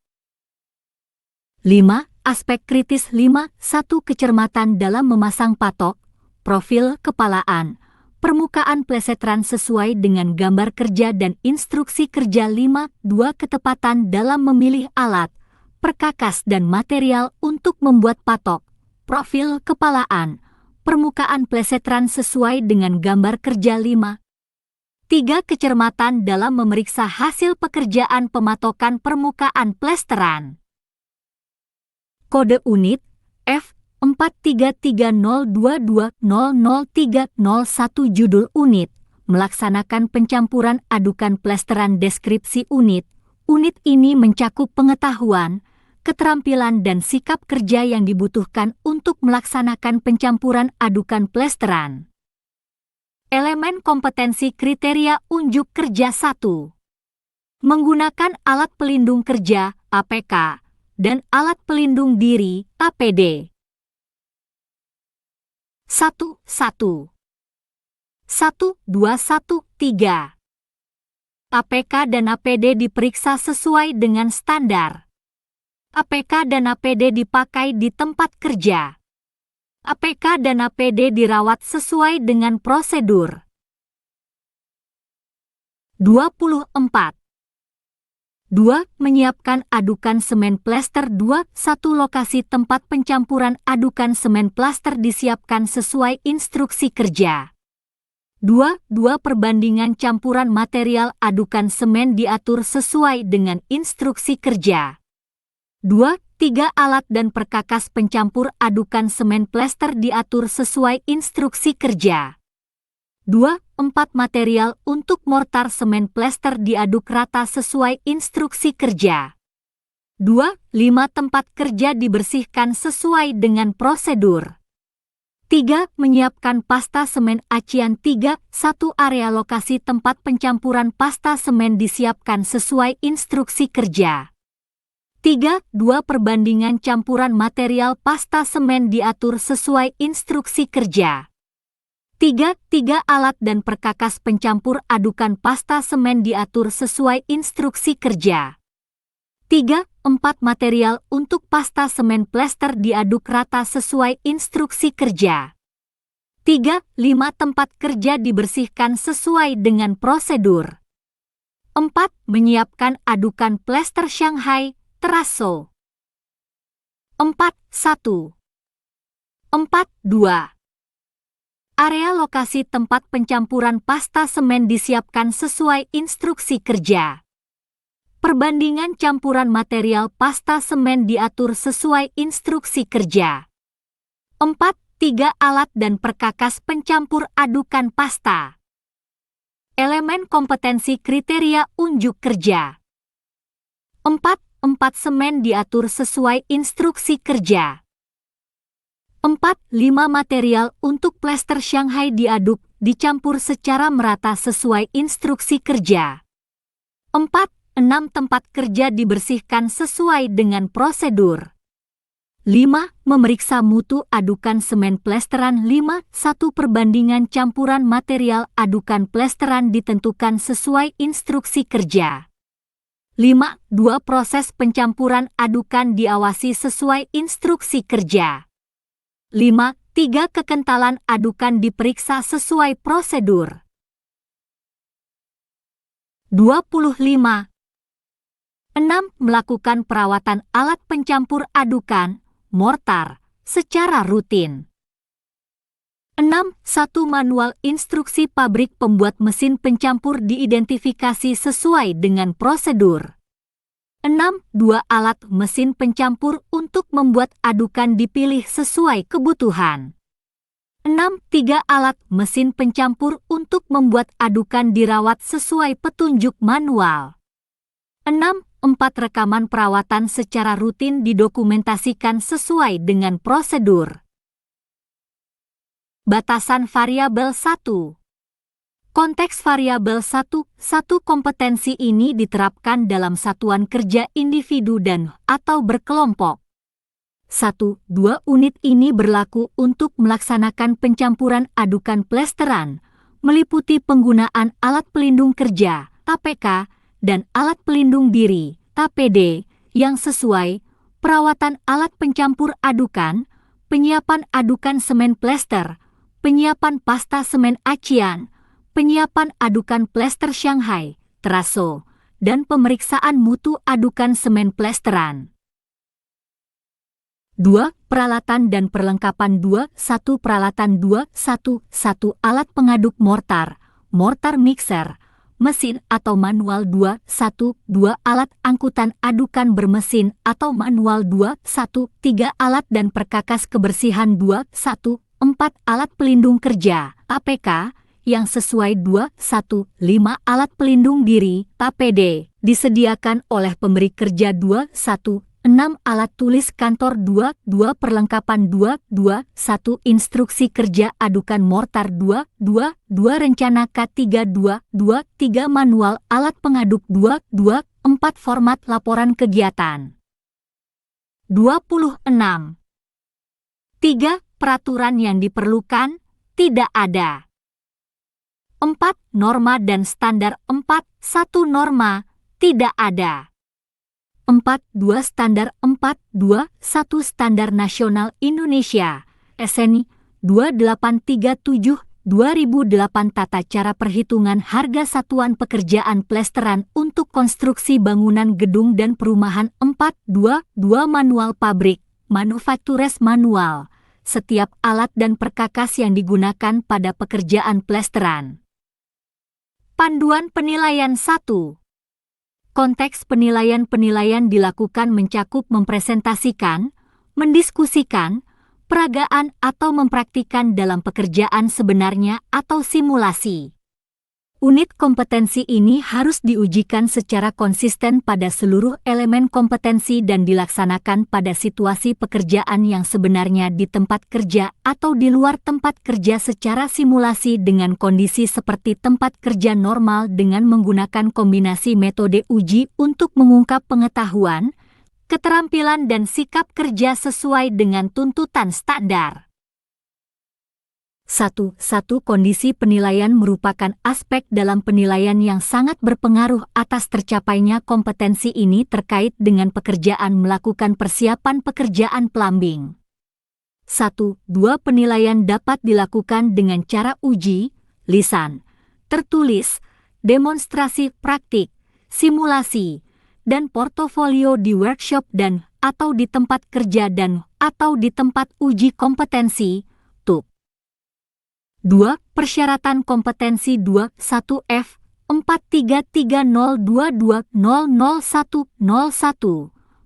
5. Aspek kritis 5.1 Kecermatan dalam memasang patok, profil kepalaan, permukaan plesetran sesuai dengan gambar kerja dan instruksi kerja 5.2 Ketepatan dalam memilih alat, perkakas dan material untuk membuat patok, profil kepalaan, permukaan plesetran sesuai dengan gambar kerja 5. 3. Kecermatan dalam memeriksa hasil pekerjaan pematokan permukaan plesteran. Kode unit F 433022000301 judul unit, melaksanakan pencampuran adukan plesteran deskripsi unit. Unit ini mencakup pengetahuan, keterampilan dan sikap kerja yang dibutuhkan untuk melaksanakan pencampuran adukan plesteran. Elemen kompetensi kriteria unjuk kerja 1. Menggunakan alat pelindung kerja (APK) dan alat pelindung diri (APD. 1.1. 1.2.1.3 APK dan APD diperiksa sesuai dengan standar. APK dan APD dipakai di tempat kerja. APK dan APD dirawat sesuai dengan prosedur. 24. 2. Menyiapkan adukan semen plester 2. 1. Lokasi tempat pencampuran adukan semen plaster disiapkan sesuai instruksi kerja. 2. Perbandingan campuran material adukan semen diatur sesuai dengan instruksi kerja. 2. 3. Alat dan perkakas pencampur adukan semen plester diatur sesuai instruksi kerja. 2. 4. Material untuk mortar semen plester diaduk rata sesuai instruksi kerja. 2. 5. Tempat kerja dibersihkan sesuai dengan prosedur. 3. Menyiapkan pasta semen acian 3. 1. Area lokasi tempat pencampuran pasta semen disiapkan sesuai instruksi kerja. 3. 2. Perbandingan campuran material pasta semen diatur sesuai instruksi kerja. 3. Alat dan perkakas pencampur adukan pasta semen diatur sesuai instruksi kerja. 3. 4. Material untuk pasta semen plester diaduk rata sesuai instruksi kerja. 3. 5. Tempat kerja dibersihkan sesuai dengan prosedur. 4. Menyiapkan adukan plester Shanghai, teraso. 4.1. 4.2. Area lokasi tempat pencampuran pasta semen disiapkan sesuai instruksi kerja. Perbandingan campuran material pasta semen diatur sesuai instruksi kerja. 4. 3. Alat dan perkakas pencampur adukan pasta. Elemen kompetensi kriteria unjuk kerja. 4. Semen diatur sesuai instruksi kerja. 4. 5. Material untuk plester Shanghai diaduk, dicampur secara merata sesuai instruksi kerja. 4. 6. Tempat kerja dibersihkan sesuai dengan prosedur. 5. Memeriksa mutu adukan semen plesteran 5. 1. Perbandingan campuran material adukan plesteran ditentukan sesuai instruksi kerja. 5. 2. Proses pencampuran adukan diawasi sesuai instruksi kerja. 5. 3. Kekentalan adukan diperiksa sesuai prosedur. 25. 6. Melakukan perawatan alat pencampur adukan, mortar, secara rutin. 6. 1. Manual instruksi pabrik pembuat mesin pencampur diidentifikasi sesuai dengan prosedur. 6. 2. Alat mesin pencampur untuk membuat adukan dipilih sesuai kebutuhan. 6. 3. Alat mesin pencampur untuk membuat adukan dirawat sesuai petunjuk manual. 6. 4. Rekaman perawatan secara rutin didokumentasikan sesuai dengan prosedur. Batasan variabel 1. Konteks variabel 1. Kompetensi ini diterapkan dalam satuan kerja individu dan atau berkelompok. 1. 2. Unit ini berlaku untuk melaksanakan pencampuran adukan plesteran, meliputi penggunaan alat pelindung kerja, APK, dan alat pelindung diri, APD, yang sesuai, perawatan alat pencampur adukan, penyiapan adukan semen plester, penyiapan pasta semen acian, penyiapan adukan plester Shanghai, teraso, dan pemeriksaan mutu adukan semen plesteran. 2. Peralatan dan perlengkapan 2. 1. Peralatan 2. 1. Alat pengaduk mortar, mortar mixer, mesin atau manual 212 alat angkutan adukan bermesin atau manual 213 alat dan perkakas kebersihan 214 alat pelindung kerja APK yang sesuai 215 alat pelindung diri APD disediakan oleh pemberi kerja 216 alat tulis kantor 22 perlengkapan 221 instruksi kerja adukan mortar 222 rencana K3223 manual alat pengaduk 224 format laporan kegiatan 26. 3. Peraturan yang diperlukan tidak ada. 4. Norma dan standar 4. 1. Norma tidak ada. 4.2 Standar 4.2.1 Standar Nasional Indonesia SNI 2837/2008 Tata Cara Perhitungan Harga Satuan Pekerjaan Plesteran untuk Konstruksi Bangunan Gedung dan Perumahan 4.2.2 Manual Pabrik Manufactures Manual setiap alat dan perkakas yang digunakan pada pekerjaan plesteran. Panduan penilaian 1. Konteks penilaian dilakukan mencakup mempresentasikan, mendiskusikan, peragaan atau mempraktikkan dalam pekerjaan sebenarnya atau simulasi. Unit kompetensi ini harus diujikan secara konsisten pada seluruh elemen kompetensi dan dilaksanakan pada situasi pekerjaan yang sebenarnya di tempat kerja atau di luar tempat kerja secara simulasi dengan kondisi seperti tempat kerja normal dengan menggunakan kombinasi metode uji untuk mengungkap pengetahuan, keterampilan dan sikap kerja sesuai dengan tuntutan standar. 1. Kondisi penilaian merupakan aspek dalam penilaian yang sangat berpengaruh atas tercapainya kompetensi ini terkait dengan pekerjaan melakukan persiapan pekerjaan plumbing. 1. 2. Penilaian dapat dilakukan dengan cara uji, lisan, tertulis, demonstrasi praktik, simulasi, dan portofolio di workshop dan atau di tempat kerja dan atau di tempat uji kompetensi, TUP. 2. Persyaratan kompetensi 21F 433022000101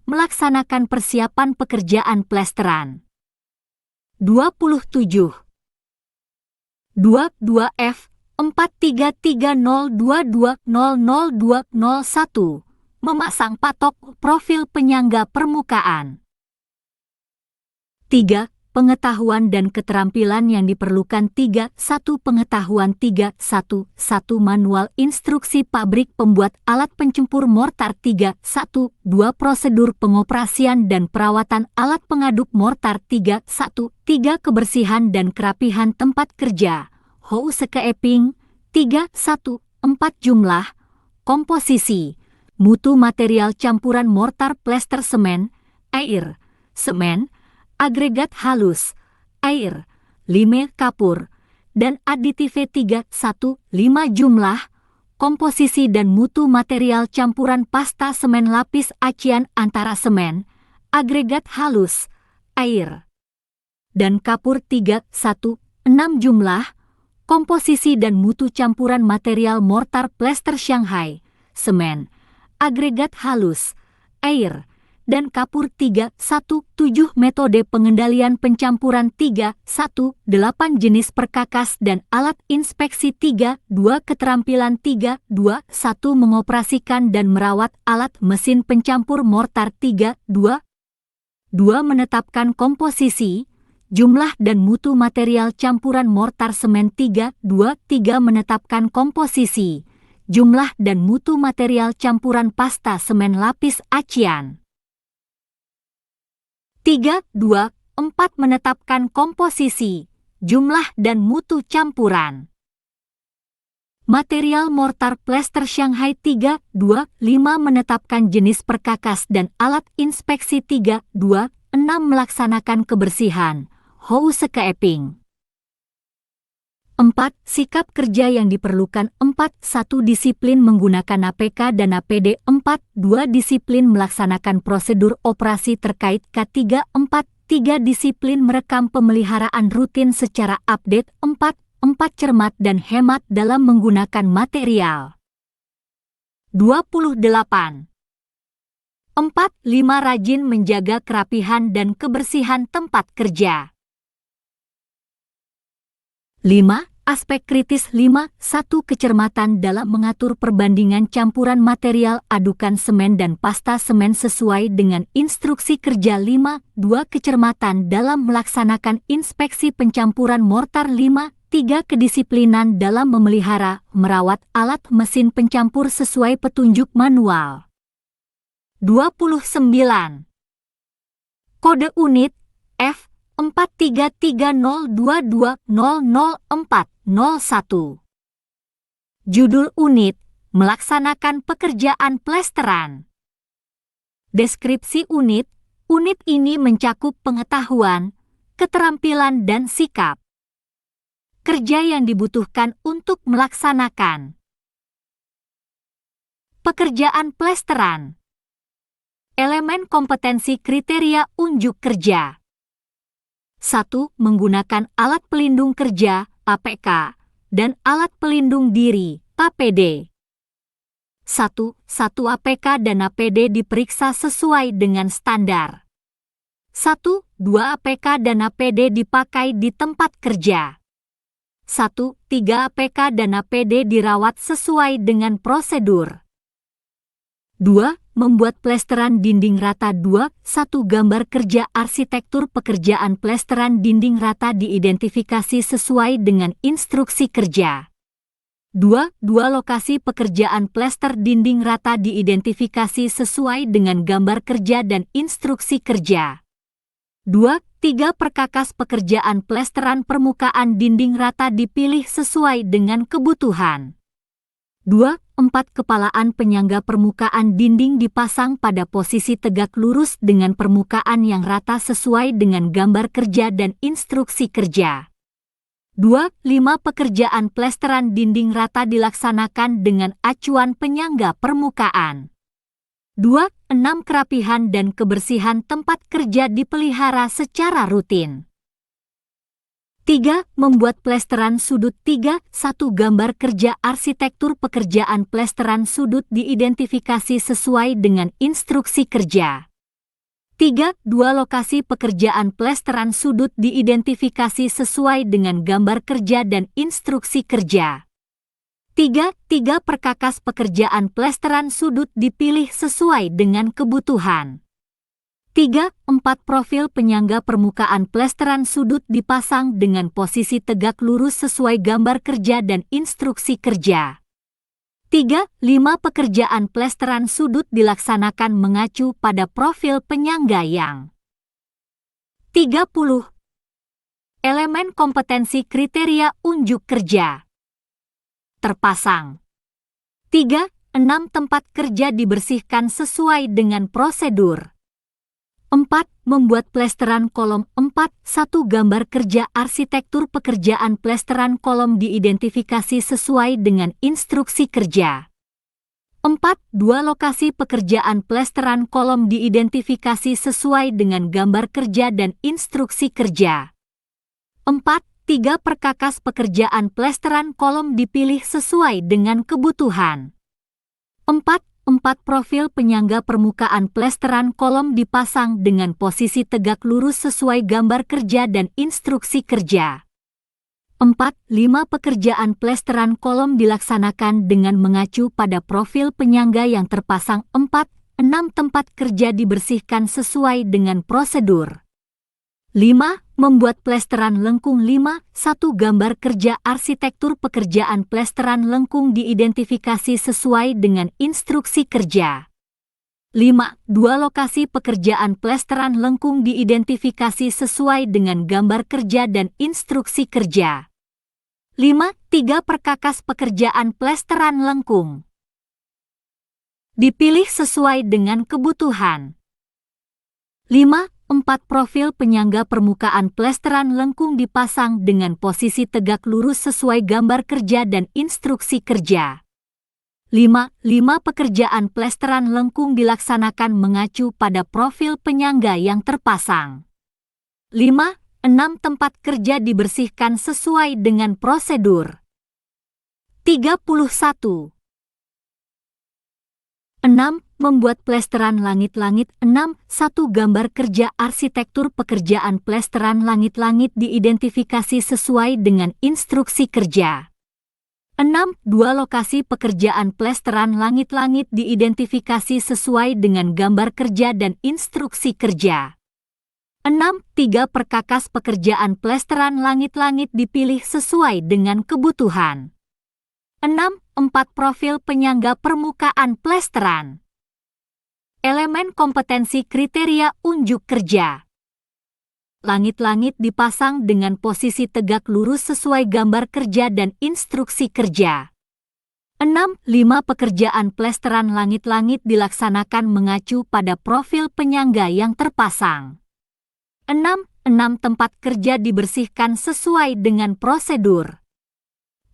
melaksanakan persiapan pekerjaan plesteran. 27. 22F 4330220001 memasang patok profil penyangga permukaan. 3. Pengetahuan dan keterampilan yang diperlukan 3.1 Pengetahuan 3.1.1 Manual Instruksi Pabrik Pembuat Alat Pencempur Mortar 3.1.2 Prosedur pengoperasian dan perawatan alat pengaduk mortar 3.1.3 Kebersihan dan kerapihan tempat kerja housekeeping 3.1.4 Jumlah, komposisi, mutu material campuran mortar plester semen, air, semen, agregat halus, air, lime kapur, dan aditive 3.1.5 Jumlah, komposisi dan mutu material campuran pasta semen lapis acian antara semen, agregat halus, air, dan kapur 3.1.6 Jumlah, komposisi dan mutu campuran material mortar plester Shanghai, semen, agregat halus, air, dan kapur 3.1.7 Metode pengendalian pencampuran 3.1.8 Jenis perkakas dan alat inspeksi 3.2 Keterampilan 3.2.1 Mengoperasikan dan merawat alat mesin pencampur mortar 3.2.2 Menetapkan komposisi, jumlah dan mutu material campuran mortar semen 3.2.3 Menetapkan komposisi, jumlah dan mutu material campuran pasta semen lapis acian. 3.2.4 Menetapkan komposisi, jumlah dan mutu campuran. Material mortar plester Shanghai 3.2.5 Menetapkan jenis perkakas dan alat inspeksi 3.2.6 Melaksanakan kebersihan, housekeeping. 4. Sikap kerja yang diperlukan 4.1 Disiplin menggunakan APK dan APD 4.2 Disiplin melaksanakan prosedur operasi terkait K3 4.3 Disiplin merekam pemeliharaan rutin secara update 4.4 Cermat dan hemat dalam menggunakan material. 28. 4. Rajin menjaga kerapihan dan kebersihan tempat kerja. 5. Aspek kritis 5. 1. Kecermatan dalam mengatur perbandingan campuran material adukan semen dan pasta semen sesuai dengan instruksi kerja 5. 2. Kecermatan dalam melaksanakan inspeksi pencampuran mortar 5. 3. Kedisiplinan dalam memelihara, merawat alat mesin pencampur sesuai petunjuk manual. 29. Kode unit F 433022000401. Judul unit, melaksanakan pekerjaan plesteran. Deskripsi unit ini mencakup pengetahuan, keterampilan dan sikap kerja yang dibutuhkan untuk melaksanakan pekerjaan plesteran. Elemen kompetensi kriteria unjuk kerja. 1. Menggunakan alat pelindung kerja (APK) dan alat pelindung diri (APD). 1. APK dan APD diperiksa sesuai dengan standar. 1. 2 APK dan APD dipakai di tempat kerja. 1. 3 APK dan APD dirawat sesuai dengan prosedur. 2. Membuat plesteran dinding rata 2. 1. Gambar kerja arsitektur pekerjaan plesteran dinding rata diidentifikasi sesuai dengan instruksi kerja. 2. Lokasi pekerjaan plester dinding rata diidentifikasi sesuai dengan gambar kerja dan instruksi kerja. 2. 3. Perkakas pekerjaan plesteran permukaan dinding rata dipilih sesuai dengan kebutuhan. 2. 4. Kepalaan penyangga permukaan dinding dipasang pada posisi tegak lurus dengan permukaan yang rata sesuai dengan gambar kerja dan instruksi kerja. 2. 5. Pekerjaan plesteran dinding rata dilaksanakan dengan acuan penyangga permukaan. 2. 6. Kerapihan dan kebersihan tempat kerja dipelihara secara rutin. 3. Membuat plesteran sudut 3. 1. Gambar kerja arsitektur pekerjaan plesteran sudut diidentifikasi sesuai dengan instruksi kerja. 3. 2. Lokasi pekerjaan plesteran sudut diidentifikasi sesuai dengan gambar kerja dan instruksi kerja. 3. Perkakas pekerjaan plesteran sudut dipilih sesuai dengan kebutuhan. 3. 4. Profil penyangga permukaan plesteran sudut dipasang dengan posisi tegak lurus sesuai gambar kerja dan instruksi kerja. 3. 5. Pekerjaan plesteran sudut dilaksanakan mengacu pada profil penyangga yang 30. Elemen kompetensi kriteria unjuk kerja. Terpasang. 3. 6. Tempat kerja dibersihkan sesuai dengan prosedur. 4. Membuat plesteran kolom 4. 1. Gambar kerja arsitektur pekerjaan plesteran kolom diidentifikasi sesuai dengan instruksi kerja. 4. 2. Lokasi pekerjaan plesteran kolom diidentifikasi sesuai dengan gambar kerja dan instruksi kerja. 4. 3. Perkakas pekerjaan plesteran kolom dipilih sesuai dengan kebutuhan. 4. Profil penyangga permukaan plesteran kolom dipasang dengan posisi tegak lurus sesuai gambar kerja dan instruksi kerja. 4. 5. Pekerjaan plesteran kolom dilaksanakan dengan mengacu pada profil penyangga yang terpasang. 4. 6. Tempat kerja dibersihkan sesuai dengan prosedur. 5. Membuat plesteran lengkung 5. 1. Gambar kerja arsitektur pekerjaan plesteran lengkung diidentifikasi sesuai dengan instruksi kerja. 5. 2. Lokasi pekerjaan plesteran lengkung diidentifikasi sesuai dengan gambar kerja dan instruksi kerja. 5. 3. Perkakas pekerjaan plesteran lengkung dipilih sesuai dengan kebutuhan. 5. 4. Profil penyangga permukaan plesteran lengkung dipasang dengan posisi tegak lurus sesuai gambar kerja dan instruksi kerja. 5. Pekerjaan plesteran lengkung dilaksanakan mengacu pada profil penyangga yang terpasang. 5. 6. Tempat kerja dibersihkan sesuai dengan prosedur. 31. 6. Membuat plesteran langit-langit. 6. 1. Gambar kerja arsitektur pekerjaan plesteran langit-langit diidentifikasi sesuai dengan instruksi kerja. 6. 2. Lokasi pekerjaan plesteran langit-langit diidentifikasi sesuai dengan gambar kerja dan instruksi kerja. 6. 3. Perkakas pekerjaan plesteran langit-langit dipilih sesuai dengan kebutuhan. 6. 4. Profil penyangga permukaan plesteran. Elemen kompetensi kriteria unjuk kerja. Langit-langit dipasang dengan posisi tegak lurus sesuai gambar kerja dan instruksi kerja. 6. 5. Pekerjaan plesteran langit-langit dilaksanakan mengacu pada profil penyangga yang terpasang. 6. Tempat kerja dibersihkan sesuai dengan prosedur.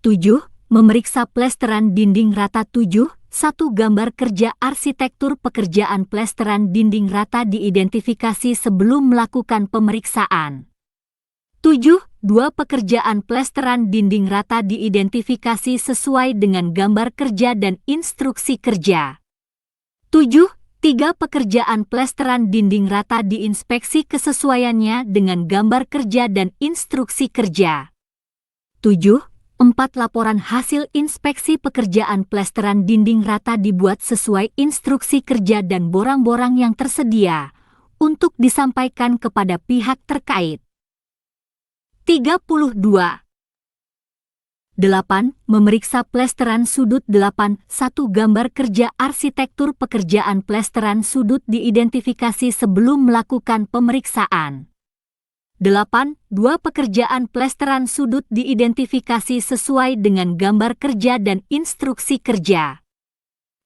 7. Memeriksa plesteran dinding rata. 7. 1. Gambar kerja arsitektur pekerjaan plesteran dinding rata diidentifikasi sebelum melakukan pemeriksaan. 7. 2. Pekerjaan plesteran dinding rata diidentifikasi sesuai dengan gambar kerja dan instruksi kerja. 7. 3. Pekerjaan plesteran dinding rata diinspeksi kesesuaiannya dengan gambar kerja dan instruksi kerja. 7. 4. Laporan hasil inspeksi pekerjaan plesteran dinding rata dibuat sesuai instruksi kerja dan borang-borang yang tersedia untuk disampaikan kepada pihak terkait. 32. 8. Memeriksa plesteran sudut. 8. 1. Gambar kerja arsitektur pekerjaan plesteran sudut diidentifikasi sebelum melakukan pemeriksaan. 8. 2. Pekerjaan plesteran sudut diidentifikasi sesuai dengan gambar kerja dan instruksi kerja.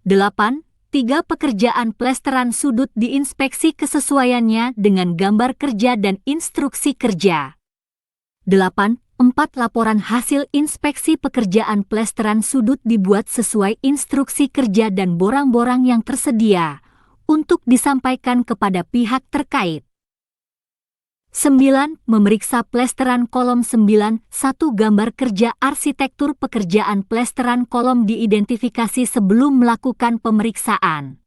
8. 3. Pekerjaan plesteran sudut diinspeksi kesesuaiannya dengan gambar kerja dan instruksi kerja. 8. 4. Laporan hasil inspeksi pekerjaan plesteran sudut dibuat sesuai instruksi kerja dan borang-borang yang tersedia untuk disampaikan kepada pihak terkait. 9. Memeriksa plesteran kolom. 9. 1. Gambar kerja arsitektur pekerjaan plesteran kolom diidentifikasi sebelum melakukan pemeriksaan.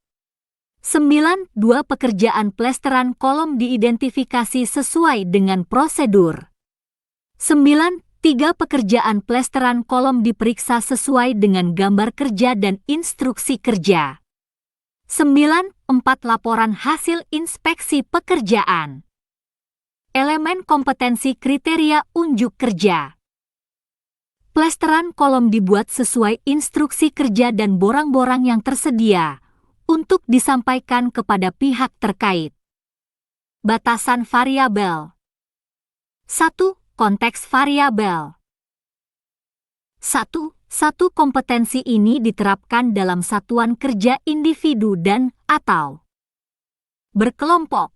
9. 2. Pekerjaan plesteran kolom diidentifikasi sesuai dengan prosedur. 9. 3. Pekerjaan plesteran kolom diperiksa sesuai dengan gambar kerja dan instruksi kerja. 9. 4. Laporan hasil inspeksi pekerjaan. Elemen kompetensi kriteria unjuk kerja. Plesteran kolom dibuat sesuai instruksi kerja dan borang-borang yang tersedia untuk disampaikan kepada pihak terkait. Batasan variabel. 1. Konteks variabel. 1. Kompetensi ini diterapkan dalam satuan kerja individu dan atau berkelompok.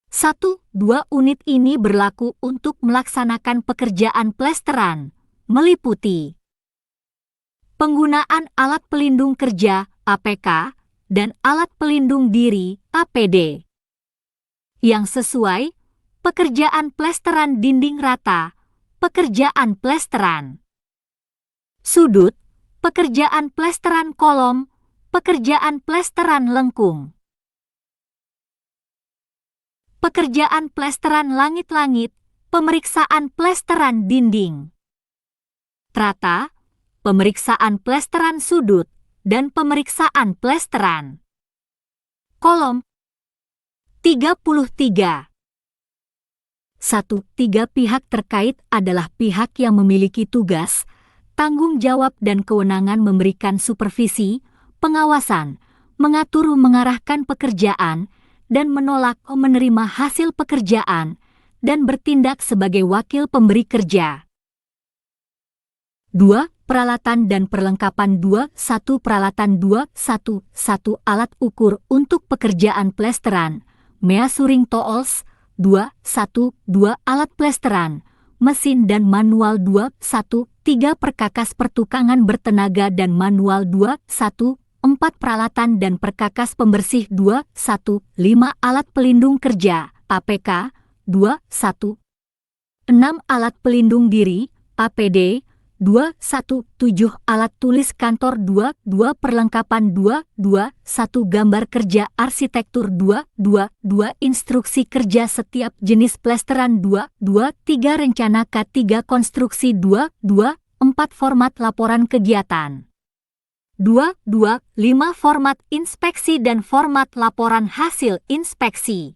1. 2 unit ini berlaku untuk melaksanakan pekerjaan plesteran, meliputi penggunaan alat pelindung kerja (APK) dan alat pelindung diri (APD) yang sesuai, pekerjaan plesteran dinding rata, pekerjaan plesteran sudut, pekerjaan plesteran kolom, pekerjaan plesteran lengkung. Pekerjaan plesteran langit-langit, pemeriksaan plesteran dinding rata, pemeriksaan plesteran sudut, dan pemeriksaan plesteran kolom. 33. 1. 3 pihak terkait adalah pihak yang memiliki tugas, tanggung jawab dan kewenangan memberikan supervisi, pengawasan, mengatur mengarahkan pekerjaan, dan menolak menerima hasil pekerjaan, dan bertindak sebagai wakil pemberi kerja. 2. Peralatan dan perlengkapan. 2. 1. Peralatan. 2. 1. 1. Alat ukur untuk pekerjaan plesteran, measuring tools. 2. 1. 2. Alat plesteran, mesin dan manual. 2. 1. 3. Perkakas pertukangan bertenaga dan manual. 2. 1. 4. Peralatan dan perkakas pembersih. 2. 1. 5. Alat pelindung kerja, APK. 2. 1. 6. Alat pelindung diri, APD. 217 alat tulis kantor 22 perlengkapan 221 gambar kerja arsitektur 222 instruksi kerja setiap jenis plesteran 223 rencana K3 konstruksi 224 format laporan kegiatan 225 format inspeksi dan format laporan hasil inspeksi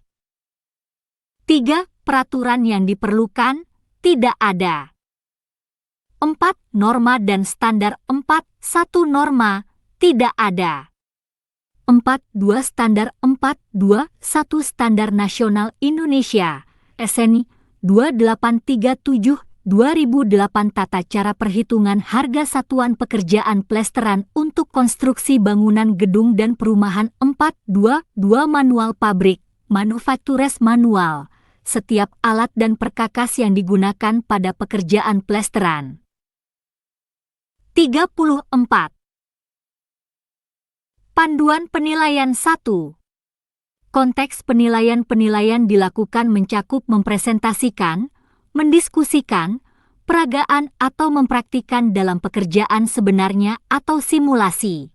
3 peraturan yang diperlukan tidak ada 4. Norma dan standar 4. 1. Norma, tidak ada. 4. 2. Standar 4. 2. 1. Standar Nasional Indonesia, SNI, 2837, 2008 Tata cara perhitungan harga satuan pekerjaan plesteran untuk konstruksi bangunan gedung dan perumahan 422 Manual pabrik, manufaktures manual, setiap alat dan perkakas yang digunakan pada pekerjaan plesteran. 34. Panduan penilaian 1. Konteks penilaian dilakukan mencakup mempresentasikan, mendiskusikan, peragaan atau mempraktikkan dalam pekerjaan sebenarnya atau simulasi.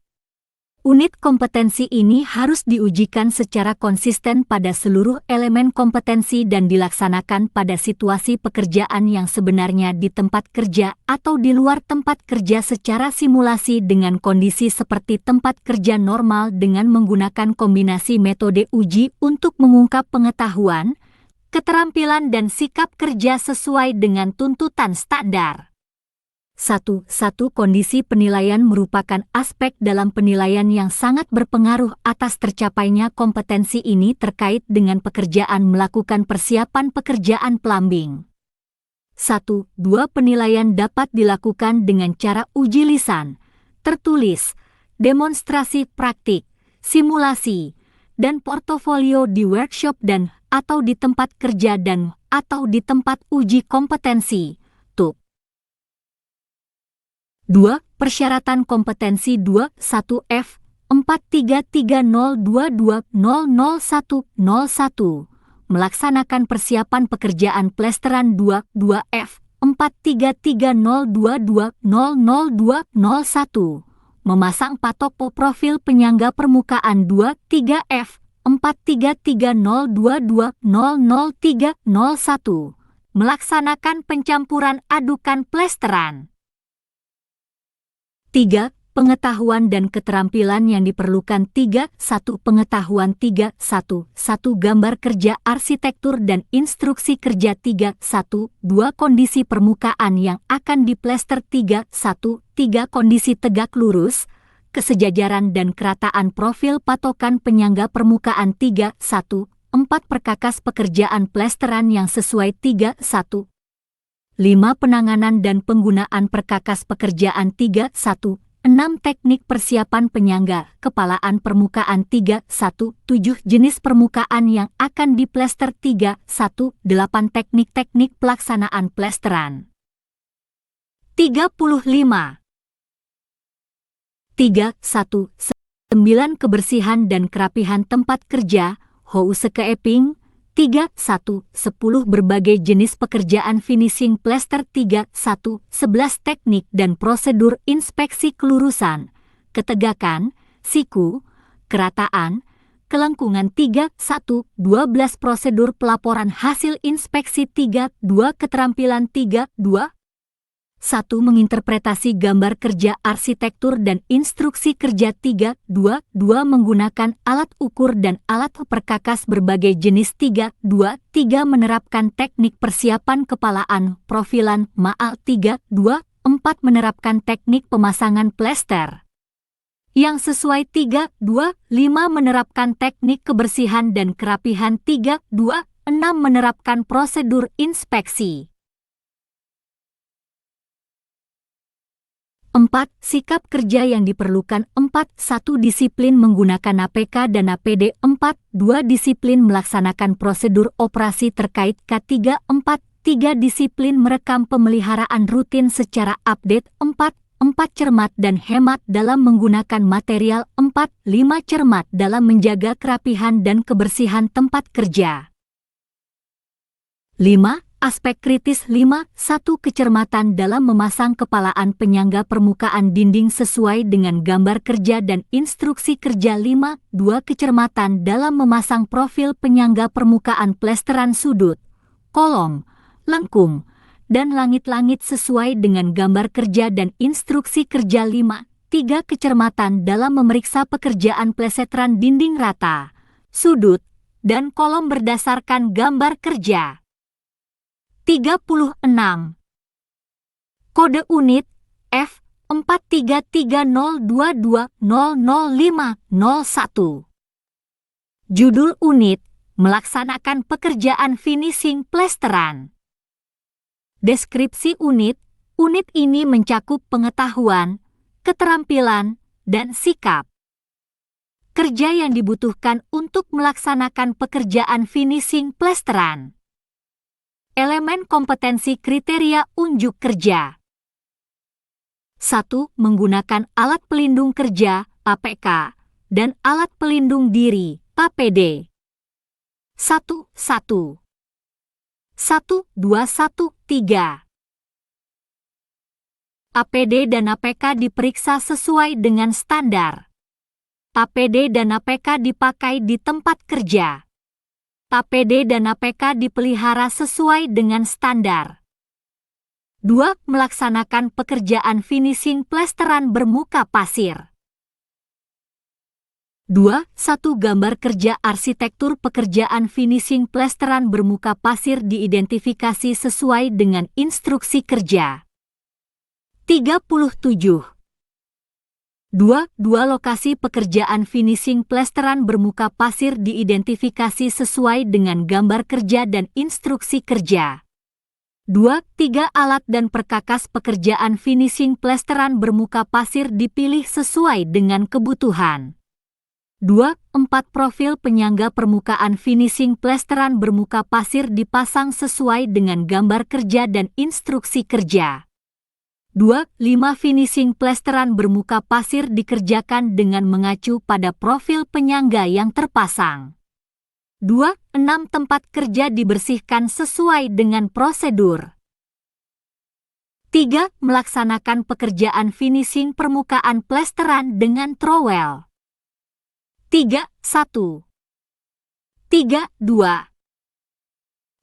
Unit kompetensi ini harus diujikan secara konsisten pada seluruh elemen kompetensi dan dilaksanakan pada situasi pekerjaan yang sebenarnya di tempat kerja atau di luar tempat kerja secara simulasi dengan kondisi seperti tempat kerja normal dengan menggunakan kombinasi metode uji untuk mengungkap pengetahuan, keterampilan dan sikap kerja sesuai dengan tuntutan standar. 1. Kondisi penilaian merupakan aspek dalam penilaian yang sangat berpengaruh atas tercapainya kompetensi ini terkait dengan pekerjaan melakukan persiapan pekerjaan plumbing. 1. 2. Penilaian dapat dilakukan dengan cara uji lisan, tertulis, demonstrasi praktik, simulasi, dan portofolio di workshop dan atau di tempat kerja dan atau di tempat uji kompetensi, TUK. 2. Persyaratan kompetensi 21F 43302200101 melaksanakan persiapan pekerjaan plesteran 22F 433022001 memasang patok profil penyangga permukaan 23F 43302200301 melaksanakan pencampuran adukan plesteran. 3. Pengetahuan dan keterampilan yang diperlukan 3. 1. Pengetahuan 3. 1. Gambar kerja arsitektur dan instruksi kerja 3. 1. 2. Kondisi permukaan yang akan diplester 3. 1. Kondisi tegak lurus, kesejajaran dan kerataan profil patokan penyangga permukaan 3. 1. 4. Perkakas pekerjaan plesteran yang sesuai 3. 1. 5. Penanganan dan penggunaan perkakas pekerjaan 3. 1. 6. Teknik persiapan penyangga, kepalaan permukaan 3. 1. 7. Jenis permukaan yang akan diplester 3. 1. 8. Teknik-teknik pelaksanaan plesteran. 35. 3. 1. 9. Kebersihan dan kerapihan tempat kerja, housekeeping 3. 1. 10. Berbagai jenis pekerjaan finishing plester 3. 1. 11. Teknik dan prosedur inspeksi kelurusan, ketegakan, siku, kerataan, kelengkungan 3. 1. 12. Prosedur pelaporan hasil inspeksi 3. 2. Keterampilan 3. 2. 1. Menginterpretasi gambar kerja arsitektur dan instruksi kerja 3. 2. Menggunakan alat ukur dan alat perkakas berbagai jenis 3. 2. Menerapkan teknik persiapan kepalaan, profilan, maal 3. 2. 4. Menerapkan teknik pemasangan plester yang sesuai 3. 2. 5. Menerapkan teknik kebersihan dan kerapihan 3. 2. 6. Menerapkan prosedur inspeksi. 4. Sikap kerja yang diperlukan 4. 1. Disiplin menggunakan APK dan APD 4. 2. Disiplin melaksanakan prosedur operasi terkait K3 4. 3. Disiplin merekam pemeliharaan rutin secara update 4. 4. Cermat dan hemat dalam menggunakan material 4. 5. Cermat dalam menjaga kerapihan dan kebersihan tempat kerja. 5. Aspek kritis 5.1 Kecermatan dalam memasang kepalaan penyangga permukaan dinding sesuai dengan gambar kerja dan instruksi kerja 5.2 Kecermatan dalam memasang profil penyangga permukaan plesteran sudut, kolom, lengkung, dan langit-langit sesuai dengan gambar kerja dan instruksi kerja 5.3 Kecermatan dalam memeriksa pekerjaan plesetran dinding rata, sudut, dan kolom berdasarkan gambar kerja. 36. Kode unit F43302200501. Judul unit, melaksanakan pekerjaan finishing plesteran. Deskripsi unit, unit ini mencakup pengetahuan, keterampilan, dan sikap kerja yang dibutuhkan untuk melaksanakan pekerjaan finishing plesteran. Elemen kompetensi kriteria unjuk kerja. 1. Menggunakan alat pelindung kerja (APK) dan alat pelindung diri (APD). 1. 1. 1, 2, 1, 3. APD dan APK diperiksa sesuai dengan standar. APD dan APK dipakai di tempat kerja. APD dan APK dipelihara sesuai dengan standar. 2. Melaksanakan pekerjaan finishing plesteran bermuka pasir. 2. 1. Gambar kerja arsitektur pekerjaan finishing plesteran bermuka pasir diidentifikasi sesuai dengan instruksi kerja. 37. 2. Lokasi pekerjaan finishing plesteran bermuka pasir diidentifikasi sesuai dengan gambar kerja dan instruksi kerja. 2. 3. Alat dan perkakas pekerjaan finishing plesteran bermuka pasir dipilih sesuai dengan kebutuhan. 2. 4. Profil penyangga permukaan finishing plesteran bermuka pasir dipasang sesuai dengan gambar kerja dan instruksi kerja. 2. 5. Finishing plesteran bermuka pasir dikerjakan dengan mengacu pada profil penyangga yang terpasang. 2. 6. Tempat kerja dibersihkan sesuai dengan prosedur. 3. Melaksanakan pekerjaan finishing permukaan plesteran dengan trowel. 3. 1. 3. 2.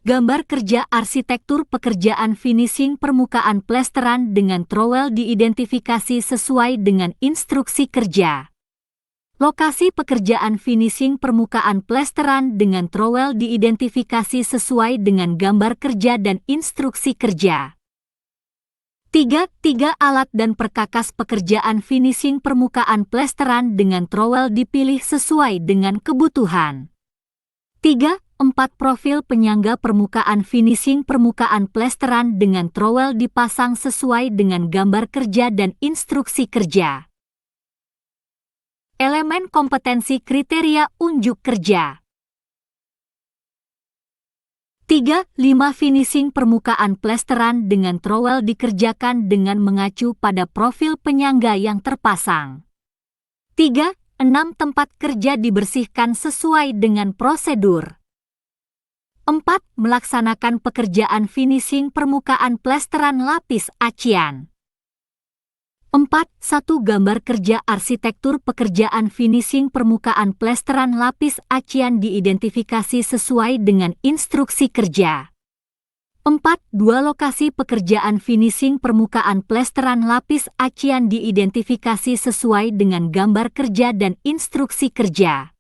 Gambar kerja arsitektur pekerjaan finishing permukaan plesteran dengan trowel diidentifikasi sesuai dengan instruksi kerja. Lokasi pekerjaan finishing permukaan plesteran dengan trowel diidentifikasi sesuai dengan gambar kerja dan instruksi kerja. 3. Alat dan perkakas pekerjaan finishing permukaan plesteran dengan trowel dipilih sesuai dengan kebutuhan. 3. 4. Profil penyangga permukaan finishing permukaan plesteran dengan trowel dipasang sesuai dengan gambar kerja dan instruksi kerja. Elemen kompetensi kriteria unjuk kerja. 3. 5. Finishing permukaan plesteran dengan trowel dikerjakan dengan mengacu pada profil penyangga yang terpasang. 3. 6. Tempat kerja dibersihkan sesuai dengan prosedur. 4. Melaksanakan pekerjaan finishing permukaan plesteran lapis acian. 4. 1. Gambar kerja arsitektur pekerjaan finishing permukaan plesteran lapis acian diidentifikasi sesuai dengan instruksi kerja. 4. 2. Lokasi pekerjaan finishing permukaan plesteran lapis acian diidentifikasi sesuai dengan gambar kerja dan instruksi kerja.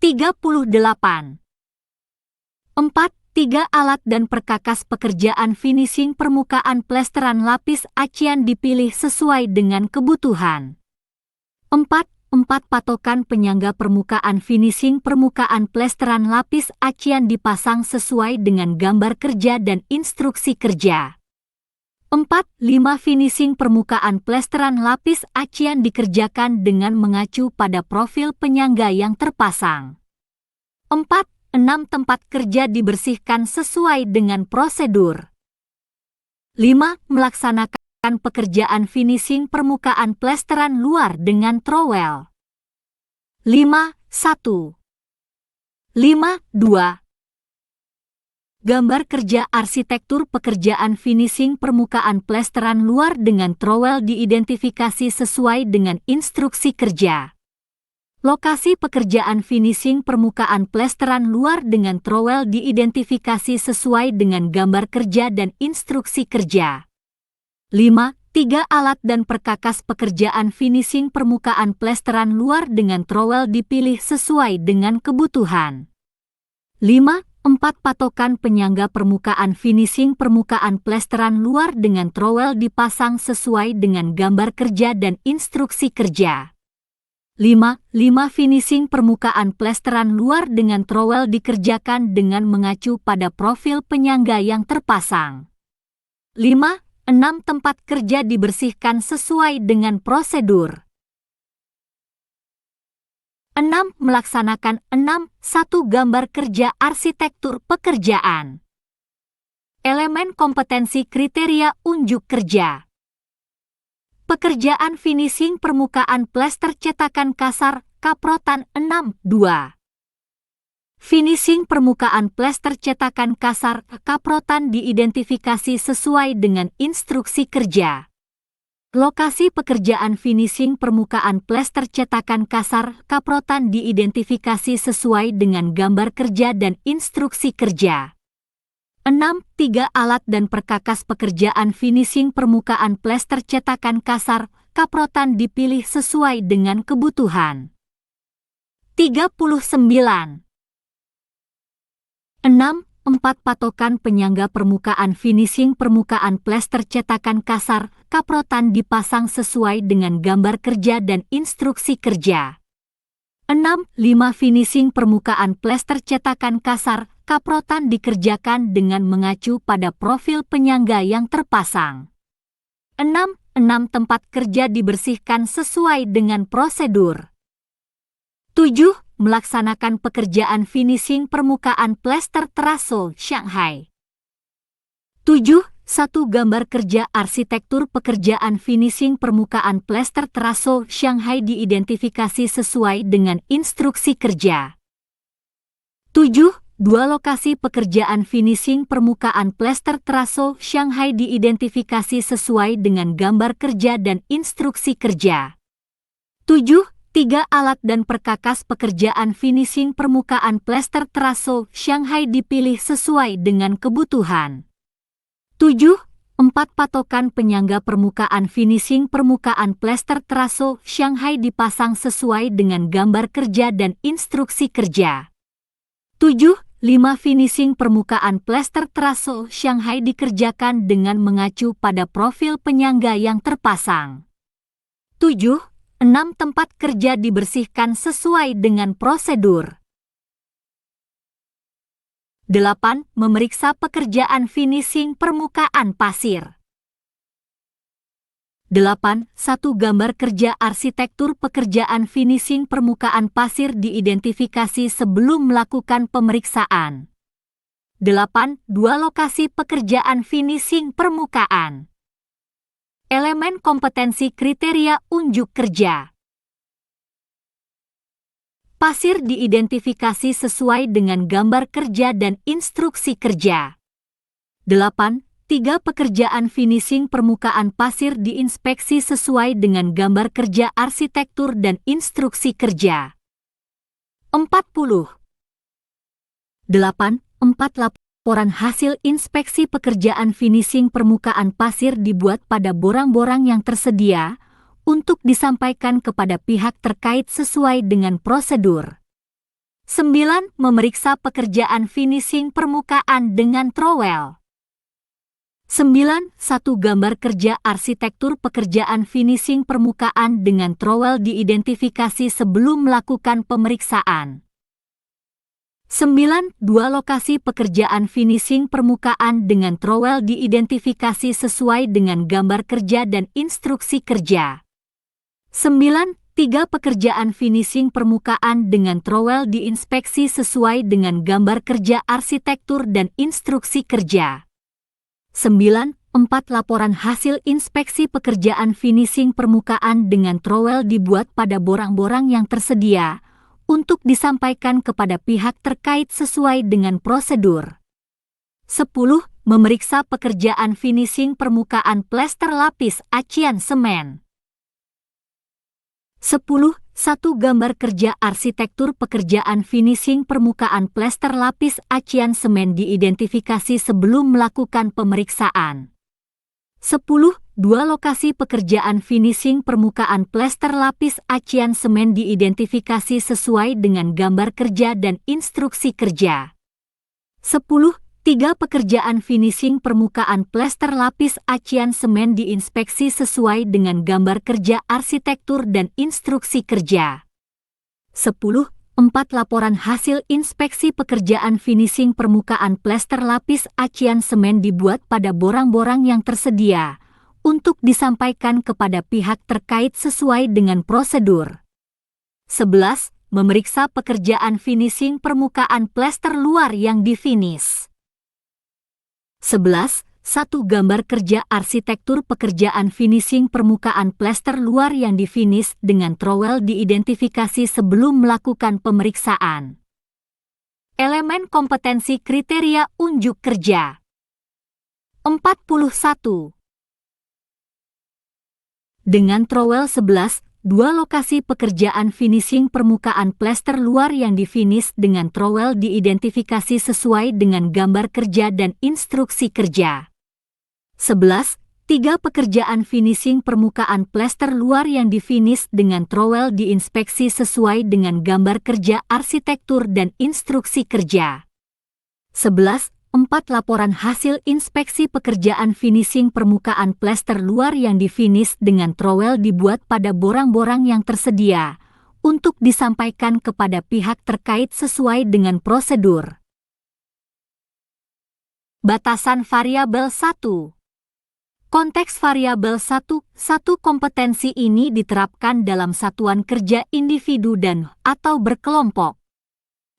38. 4. 3. Alat dan perkakas pekerjaan finishing permukaan plesteran lapis acian dipilih sesuai dengan kebutuhan. 4. Patokan penyangga permukaan finishing permukaan plesteran lapis acian dipasang sesuai dengan gambar kerja dan instruksi kerja. 4. 5. Finishing permukaan plesteran lapis acian dikerjakan dengan mengacu pada profil penyangga yang terpasang. 4. 6. Tempat kerja dibersihkan sesuai dengan prosedur. 5. Melaksanakan pekerjaan finishing permukaan plesteran luar dengan trowel. 5. 1. 5. 2. Gambar kerja arsitektur pekerjaan finishing permukaan plesteran luar dengan trowel diidentifikasi sesuai dengan instruksi kerja. Lokasi pekerjaan finishing permukaan plesteran luar dengan trowel diidentifikasi sesuai dengan gambar kerja dan instruksi kerja. 5. 3 alat dan perkakas pekerjaan finishing permukaan plesteran luar dengan trowel dipilih sesuai dengan kebutuhan. 5. 4 patokan penyangga permukaan finishing permukaan plesteran luar dengan trowel dipasang sesuai dengan gambar kerja dan instruksi kerja. 5. Finishing permukaan plesteran luar dengan trowel dikerjakan dengan mengacu pada profil penyangga yang terpasang. 5. 6 tempat kerja dibersihkan sesuai dengan prosedur. 6. Melaksanakan 1 gambar kerja arsitektur pekerjaan. Elemen kompetensi kriteria unjuk kerja. Pekerjaan finishing permukaan plester cetakan kasar, kaprotan 6.2. Finishing permukaan plester cetakan kasar, kaprotan diidentifikasi sesuai dengan instruksi kerja. Lokasi pekerjaan finishing permukaan plester cetakan kasar, kaprotan diidentifikasi sesuai dengan gambar kerja dan instruksi kerja. 6. 3 alat dan perkakas pekerjaan finishing permukaan plester cetakan kasar, kaprotan dipilih sesuai dengan kebutuhan. 39. 6. 4 patokan penyangga permukaan finishing permukaan plester cetakan kasar, kaprotan dipasang sesuai dengan gambar kerja dan instruksi kerja. 6. 5 finishing permukaan plester cetakan kasar, kaprotan dikerjakan dengan mengacu pada profil penyangga yang terpasang. 6. 6 tempat kerja dibersihkan sesuai dengan prosedur. 7. Melaksanakan pekerjaan finishing permukaan plester teraso Shanghai. 7. 1 gambar kerja arsitektur pekerjaan finishing permukaan plester teraso Shanghai diidentifikasi sesuai dengan instruksi kerja. 7. 2 lokasi pekerjaan finishing permukaan plester teraso Shanghai diidentifikasi sesuai dengan gambar kerja dan instruksi kerja. 7. 3 alat dan perkakas pekerjaan finishing permukaan plester teraso Shanghai dipilih sesuai dengan kebutuhan. 7. 4 patokan penyangga permukaan finishing permukaan plester teraso Shanghai dipasang sesuai dengan gambar kerja dan instruksi kerja. 7. 5 finishing permukaan plester teraso Shanghai dikerjakan dengan mengacu pada profil penyangga yang terpasang. 7. 6 tempat kerja dibersihkan sesuai dengan prosedur. 8. Memeriksa pekerjaan finishing permukaan pasir. 8. 1 gambar kerja arsitektur pekerjaan finishing permukaan pasir diidentifikasi sebelum melakukan pemeriksaan. 8. 2 lokasi pekerjaan finishing permukaan. Elemen kompetensi kriteria unjuk kerja. Pasir diidentifikasi sesuai dengan gambar kerja dan instruksi kerja. 8. 3 pekerjaan finishing permukaan pasir diinspeksi sesuai dengan gambar kerja arsitektur dan instruksi kerja. 40. 8. 4 laporan hasil inspeksi pekerjaan finishing permukaan pasir dibuat pada borang-borang yang tersedia untuk disampaikan kepada pihak terkait sesuai dengan prosedur. 9. Memeriksa pekerjaan finishing permukaan dengan trowel. 9. 1 gambar kerja arsitektur pekerjaan finishing permukaan dengan trowel diidentifikasi sebelum melakukan pemeriksaan. 9. 2 lokasi pekerjaan finishing permukaan dengan trowel diidentifikasi sesuai dengan gambar kerja dan instruksi kerja. 9. 3 pekerjaan finishing permukaan dengan trowel diinspeksi sesuai dengan gambar kerja arsitektur dan instruksi kerja. 9. 4 laporan hasil inspeksi pekerjaan finishing permukaan dengan trowel dibuat pada borang-borang yang tersedia untuk disampaikan kepada pihak terkait sesuai dengan prosedur. 10. Memeriksa pekerjaan finishing permukaan plester lapis acian semen. 10. 1. Gambar kerja arsitektur pekerjaan finishing permukaan plester lapis acian semen diidentifikasi sebelum melakukan pemeriksaan. 10. 2. Lokasi pekerjaan finishing permukaan plester lapis acian semen diidentifikasi sesuai dengan gambar kerja dan instruksi kerja. 10. 3. Pekerjaan finishing permukaan plester lapis acian semen diinspeksi sesuai dengan gambar kerja arsitektur dan instruksi kerja. 10. 4. Laporan hasil inspeksi pekerjaan finishing permukaan plester lapis acian semen dibuat pada borang-borang yang tersedia untuk disampaikan kepada pihak terkait sesuai dengan prosedur. 11. Memeriksa pekerjaan finishing permukaan plester luar yang difinish. 11. 1. Gambar kerja arsitektur pekerjaan finishing permukaan plester luar yang difinish dengan trowel diidentifikasi sebelum melakukan pemeriksaan. Elemen kompetensi kriteria unjuk kerja. 41. Dengan trowel 11, 2 lokasi pekerjaan finishing permukaan plester luar yang difinish dengan trowel diidentifikasi sesuai dengan gambar kerja dan instruksi kerja. 11. 3 pekerjaan finishing permukaan plester luar yang difinish dengan trowel diinspeksi sesuai dengan gambar kerja arsitektur dan instruksi kerja. 11. 4. Laporan hasil inspeksi pekerjaan finishing permukaan plester luar yang difinish dengan trowel dibuat pada borang-borang yang tersedia untuk disampaikan kepada pihak terkait sesuai dengan prosedur. Batasan variabel 1. Konteks variabel 1. Kompetensi ini diterapkan dalam satuan kerja individu dan atau berkelompok.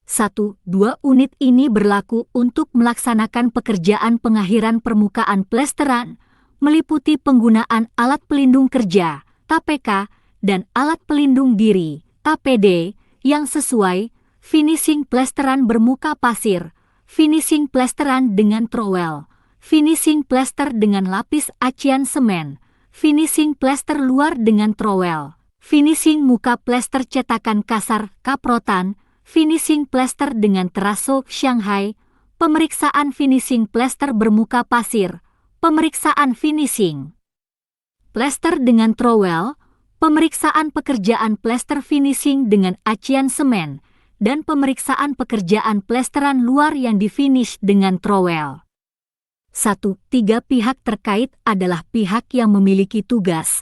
1. 2 unit ini berlaku untuk melaksanakan pekerjaan pengakhiran permukaan plesteran, meliputi penggunaan alat pelindung kerja, (APK), dan alat pelindung diri, (APD), yang sesuai, finishing plesteran bermuka pasir, finishing plesteran dengan trowel, finishing plester dengan lapis acian semen, finishing plester luar dengan trowel, finishing muka plester cetakan kasar, kaprotan, finishing plester dengan teraso Shanghai, pemeriksaan finishing plester bermuka pasir, pemeriksaan finishing plester dengan trowel, pemeriksaan pekerjaan plester finishing dengan acian semen, dan pemeriksaan pekerjaan plesteran luar yang difinish dengan trowel. 1. 3 pihak terkait adalah pihak yang memiliki tugas,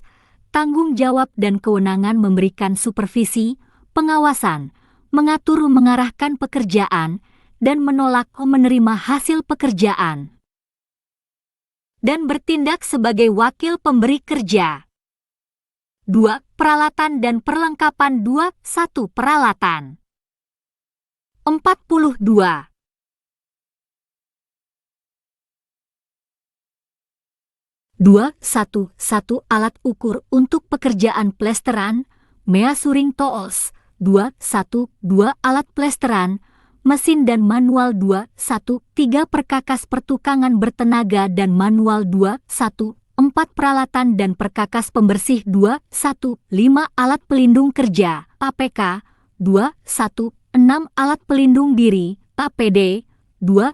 tanggung jawab dan kewenangan memberikan supervisi, pengawasan, mengatur mengarahkan pekerjaan, dan menolak menerima hasil pekerjaan, dan bertindak sebagai wakil pemberi kerja. 2. Peralatan dan perlengkapan 2. 1. Peralatan. 42. 2. 1. Alat ukur untuk pekerjaan plesteran, measuring tools. 2. 2 alat plesteran, mesin dan manual. 2. 3 perkakas pertukangan bertenaga dan manual. 2. 4 peralatan dan perkakas pembersih. 2. 5 alat pelindung kerja, APK. 2. 6 alat pelindung diri, APD. 2.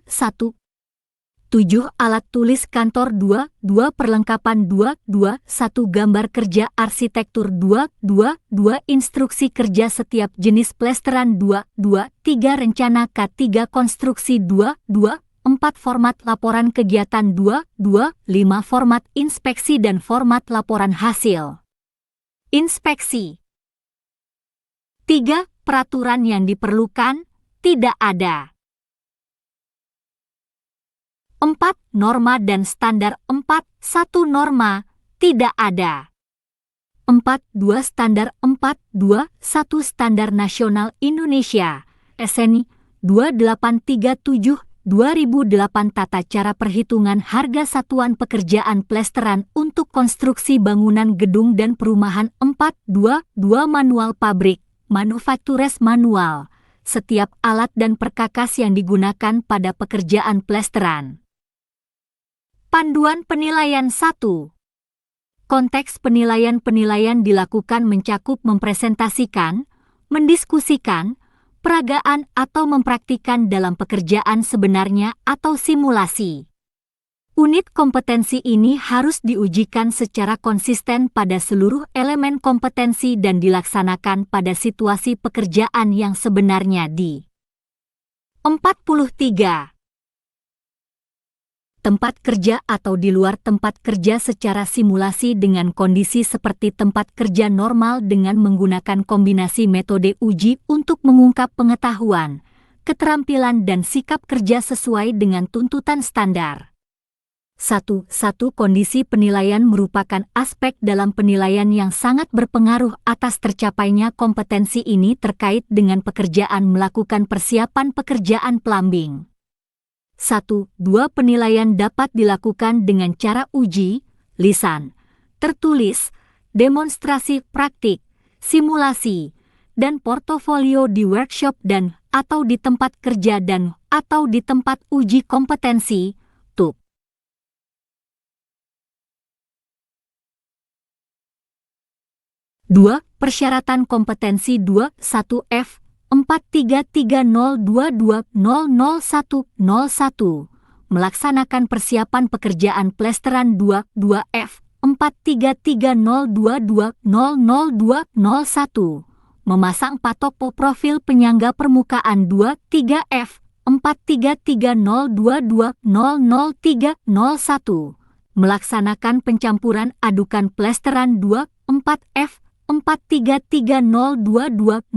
7 alat tulis kantor. 2 perlengkapan. 2. 1 gambar kerja arsitektur. 2 instruksi kerja setiap jenis plesteran. 2 3 rencana K3 konstruksi. 2 4 format laporan kegiatan. 2 5 format inspeksi dan format laporan hasil inspeksi. 3 peraturan yang diperlukan tidak ada. 4 norma dan standar. 4 1 norma tidak ada. 4 2 standar. 4 2 1 standar nasional Indonesia SNI 2837 2008 tata cara perhitungan harga satuan pekerjaan plesteran untuk konstruksi bangunan gedung dan perumahan. 4 2 manual pabrik manufacturers manual setiap alat dan perkakas yang digunakan pada pekerjaan plesteran. Panduan penilaian 1. Konteks penilaian dilakukan mencakup mempresentasikan, mendiskusikan, peragaan atau mempraktikkan dalam pekerjaan sebenarnya atau simulasi. Unit kompetensi ini harus diujikan secara konsisten pada seluruh elemen kompetensi dan dilaksanakan pada situasi pekerjaan yang sebenarnya di 43. Tempat kerja atau di luar tempat kerja secara simulasi dengan kondisi seperti tempat kerja normal dengan menggunakan kombinasi metode uji untuk mengungkap pengetahuan, keterampilan dan sikap kerja sesuai dengan tuntutan standar. 1. Kondisi penilaian merupakan aspek dalam penilaian yang sangat berpengaruh atas tercapainya kompetensi ini terkait dengan pekerjaan melakukan persiapan pekerjaan plumbing. 1. Penilaian dapat dilakukan dengan cara uji, lisan, tertulis, demonstrasi praktik, simulasi, dan portofolio di workshop dan atau di tempat kerja dan atau di tempat uji kompetensi, TUP. 2. Persyaratan kompetensi 1F 43302200101 melaksanakan persiapan pekerjaan plesteran 2F 43302200201 memasang patok profil penyangga permukaan 3F 43302200301 melaksanakan pencampuran adukan plesteran 4F 43302200401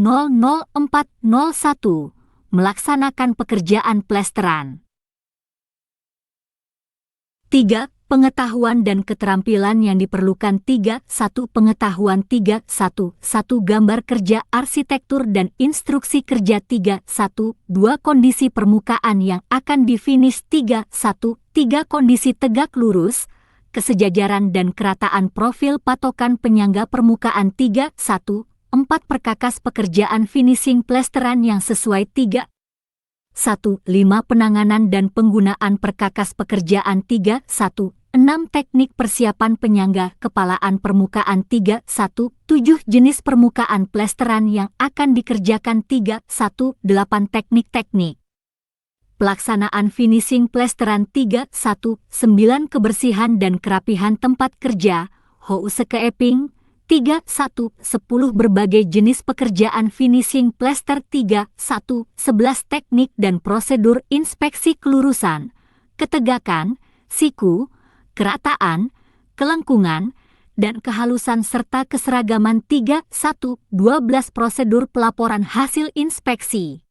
melaksanakan pekerjaan plesteran. 3. Pengetahuan dan keterampilan yang diperlukan 1 Pengetahuan 1 Gambar kerja arsitektur dan instruksi kerja 2 Kondisi permukaan yang akan difinish 3 Kondisi tegak lurus, kesejajaran dan kerataan profil patokan penyangga permukaan 3 4 Perkakas pekerjaan finishing plesteran yang sesuai 3 5 Penanganan dan penggunaan perkakas pekerjaan 3 6 Teknik persiapan penyangga kepalaan permukaan 3 7 Jenis permukaan plesteran yang akan dikerjakan 3 8 Teknik-teknik pelaksanaan finishing plesteran 3 9 Kebersihan dan kerapihan tempat kerja, housekeeping 3 10 Berbagai jenis pekerjaan finishing plester 3 11 Teknik dan prosedur inspeksi kelurusan, ketegakan, siku, kerataan, kelengkungan, dan kehalusan serta keseragaman 3 12 Prosedur pelaporan hasil inspeksi.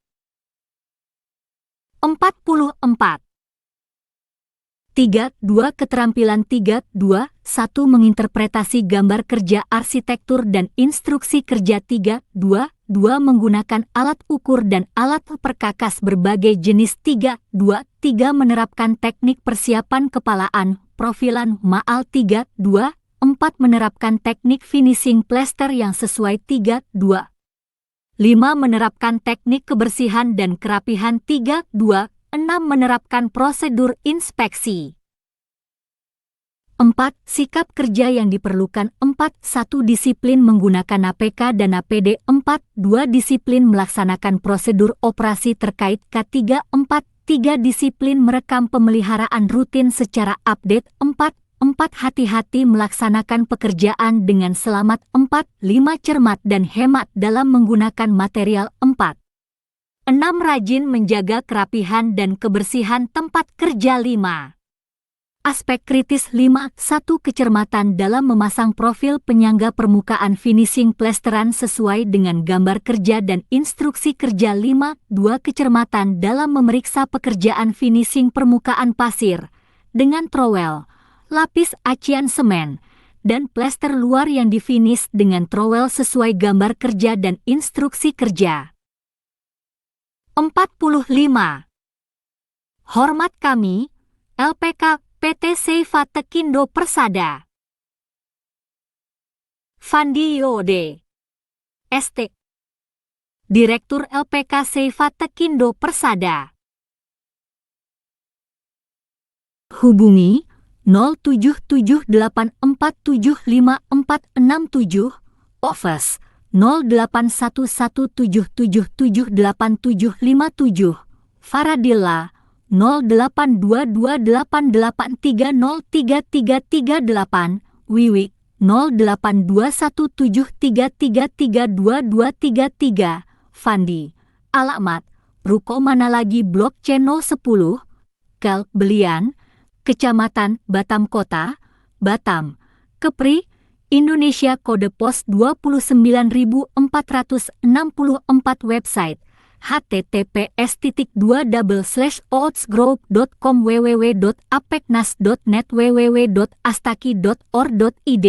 44. 3. Keterampilan 3 1 Menginterpretasi gambar kerja arsitektur dan instruksi kerja 3 2 Menggunakan alat ukur dan alat perkakas berbagai jenis 3 Menerapkan teknik persiapan kepalaan, profilan maal 3 4 Menerapkan teknik finishing plester yang sesuai 3 2 5. Menerapkan teknik kebersihan dan kerapihan 3 2 6 Menerapkan prosedur inspeksi. 4. Sikap kerja yang diperlukan 4 1 Disiplin menggunakan APK dan APD 4 2 Disiplin melaksanakan prosedur operasi terkait K3 4 3 Disiplin merekam pemeliharaan rutin secara update 4 Hati-hati melaksanakan pekerjaan dengan selamat 4 5 Cermat dan hemat dalam menggunakan material 4 6 Rajin menjaga kerapihan dan kebersihan tempat kerja 5 Aspek kritis 5 1 Kecermatan dalam memasang profil penyangga permukaan finishing plesteran sesuai dengan gambar kerja dan instruksi kerja 5 2 Kecermatan dalam memeriksa pekerjaan finishing permukaan pasir dengan trowel, lapis acian semen, dan plester luar yang difinish dengan trowel sesuai gambar kerja dan instruksi kerja. 45. Hormat kami, LPK PT Seifa Tekindo Persada. Fandi Yode, ST. Direktur LPK Seifa Tekindo Persada. Hubungi 0778475467, Office 081177787757, Faradilla 082288303338, Wiwik 082173332233, Fandi, alamat Ruko Manalagi Blok C 010, Kel Belian, Kecamatan Batam Kota, Batam, Kepri, Indonesia, kode pos 29464, website https://outsgroup.com, www.apeknas.net, www.astaki.or.id.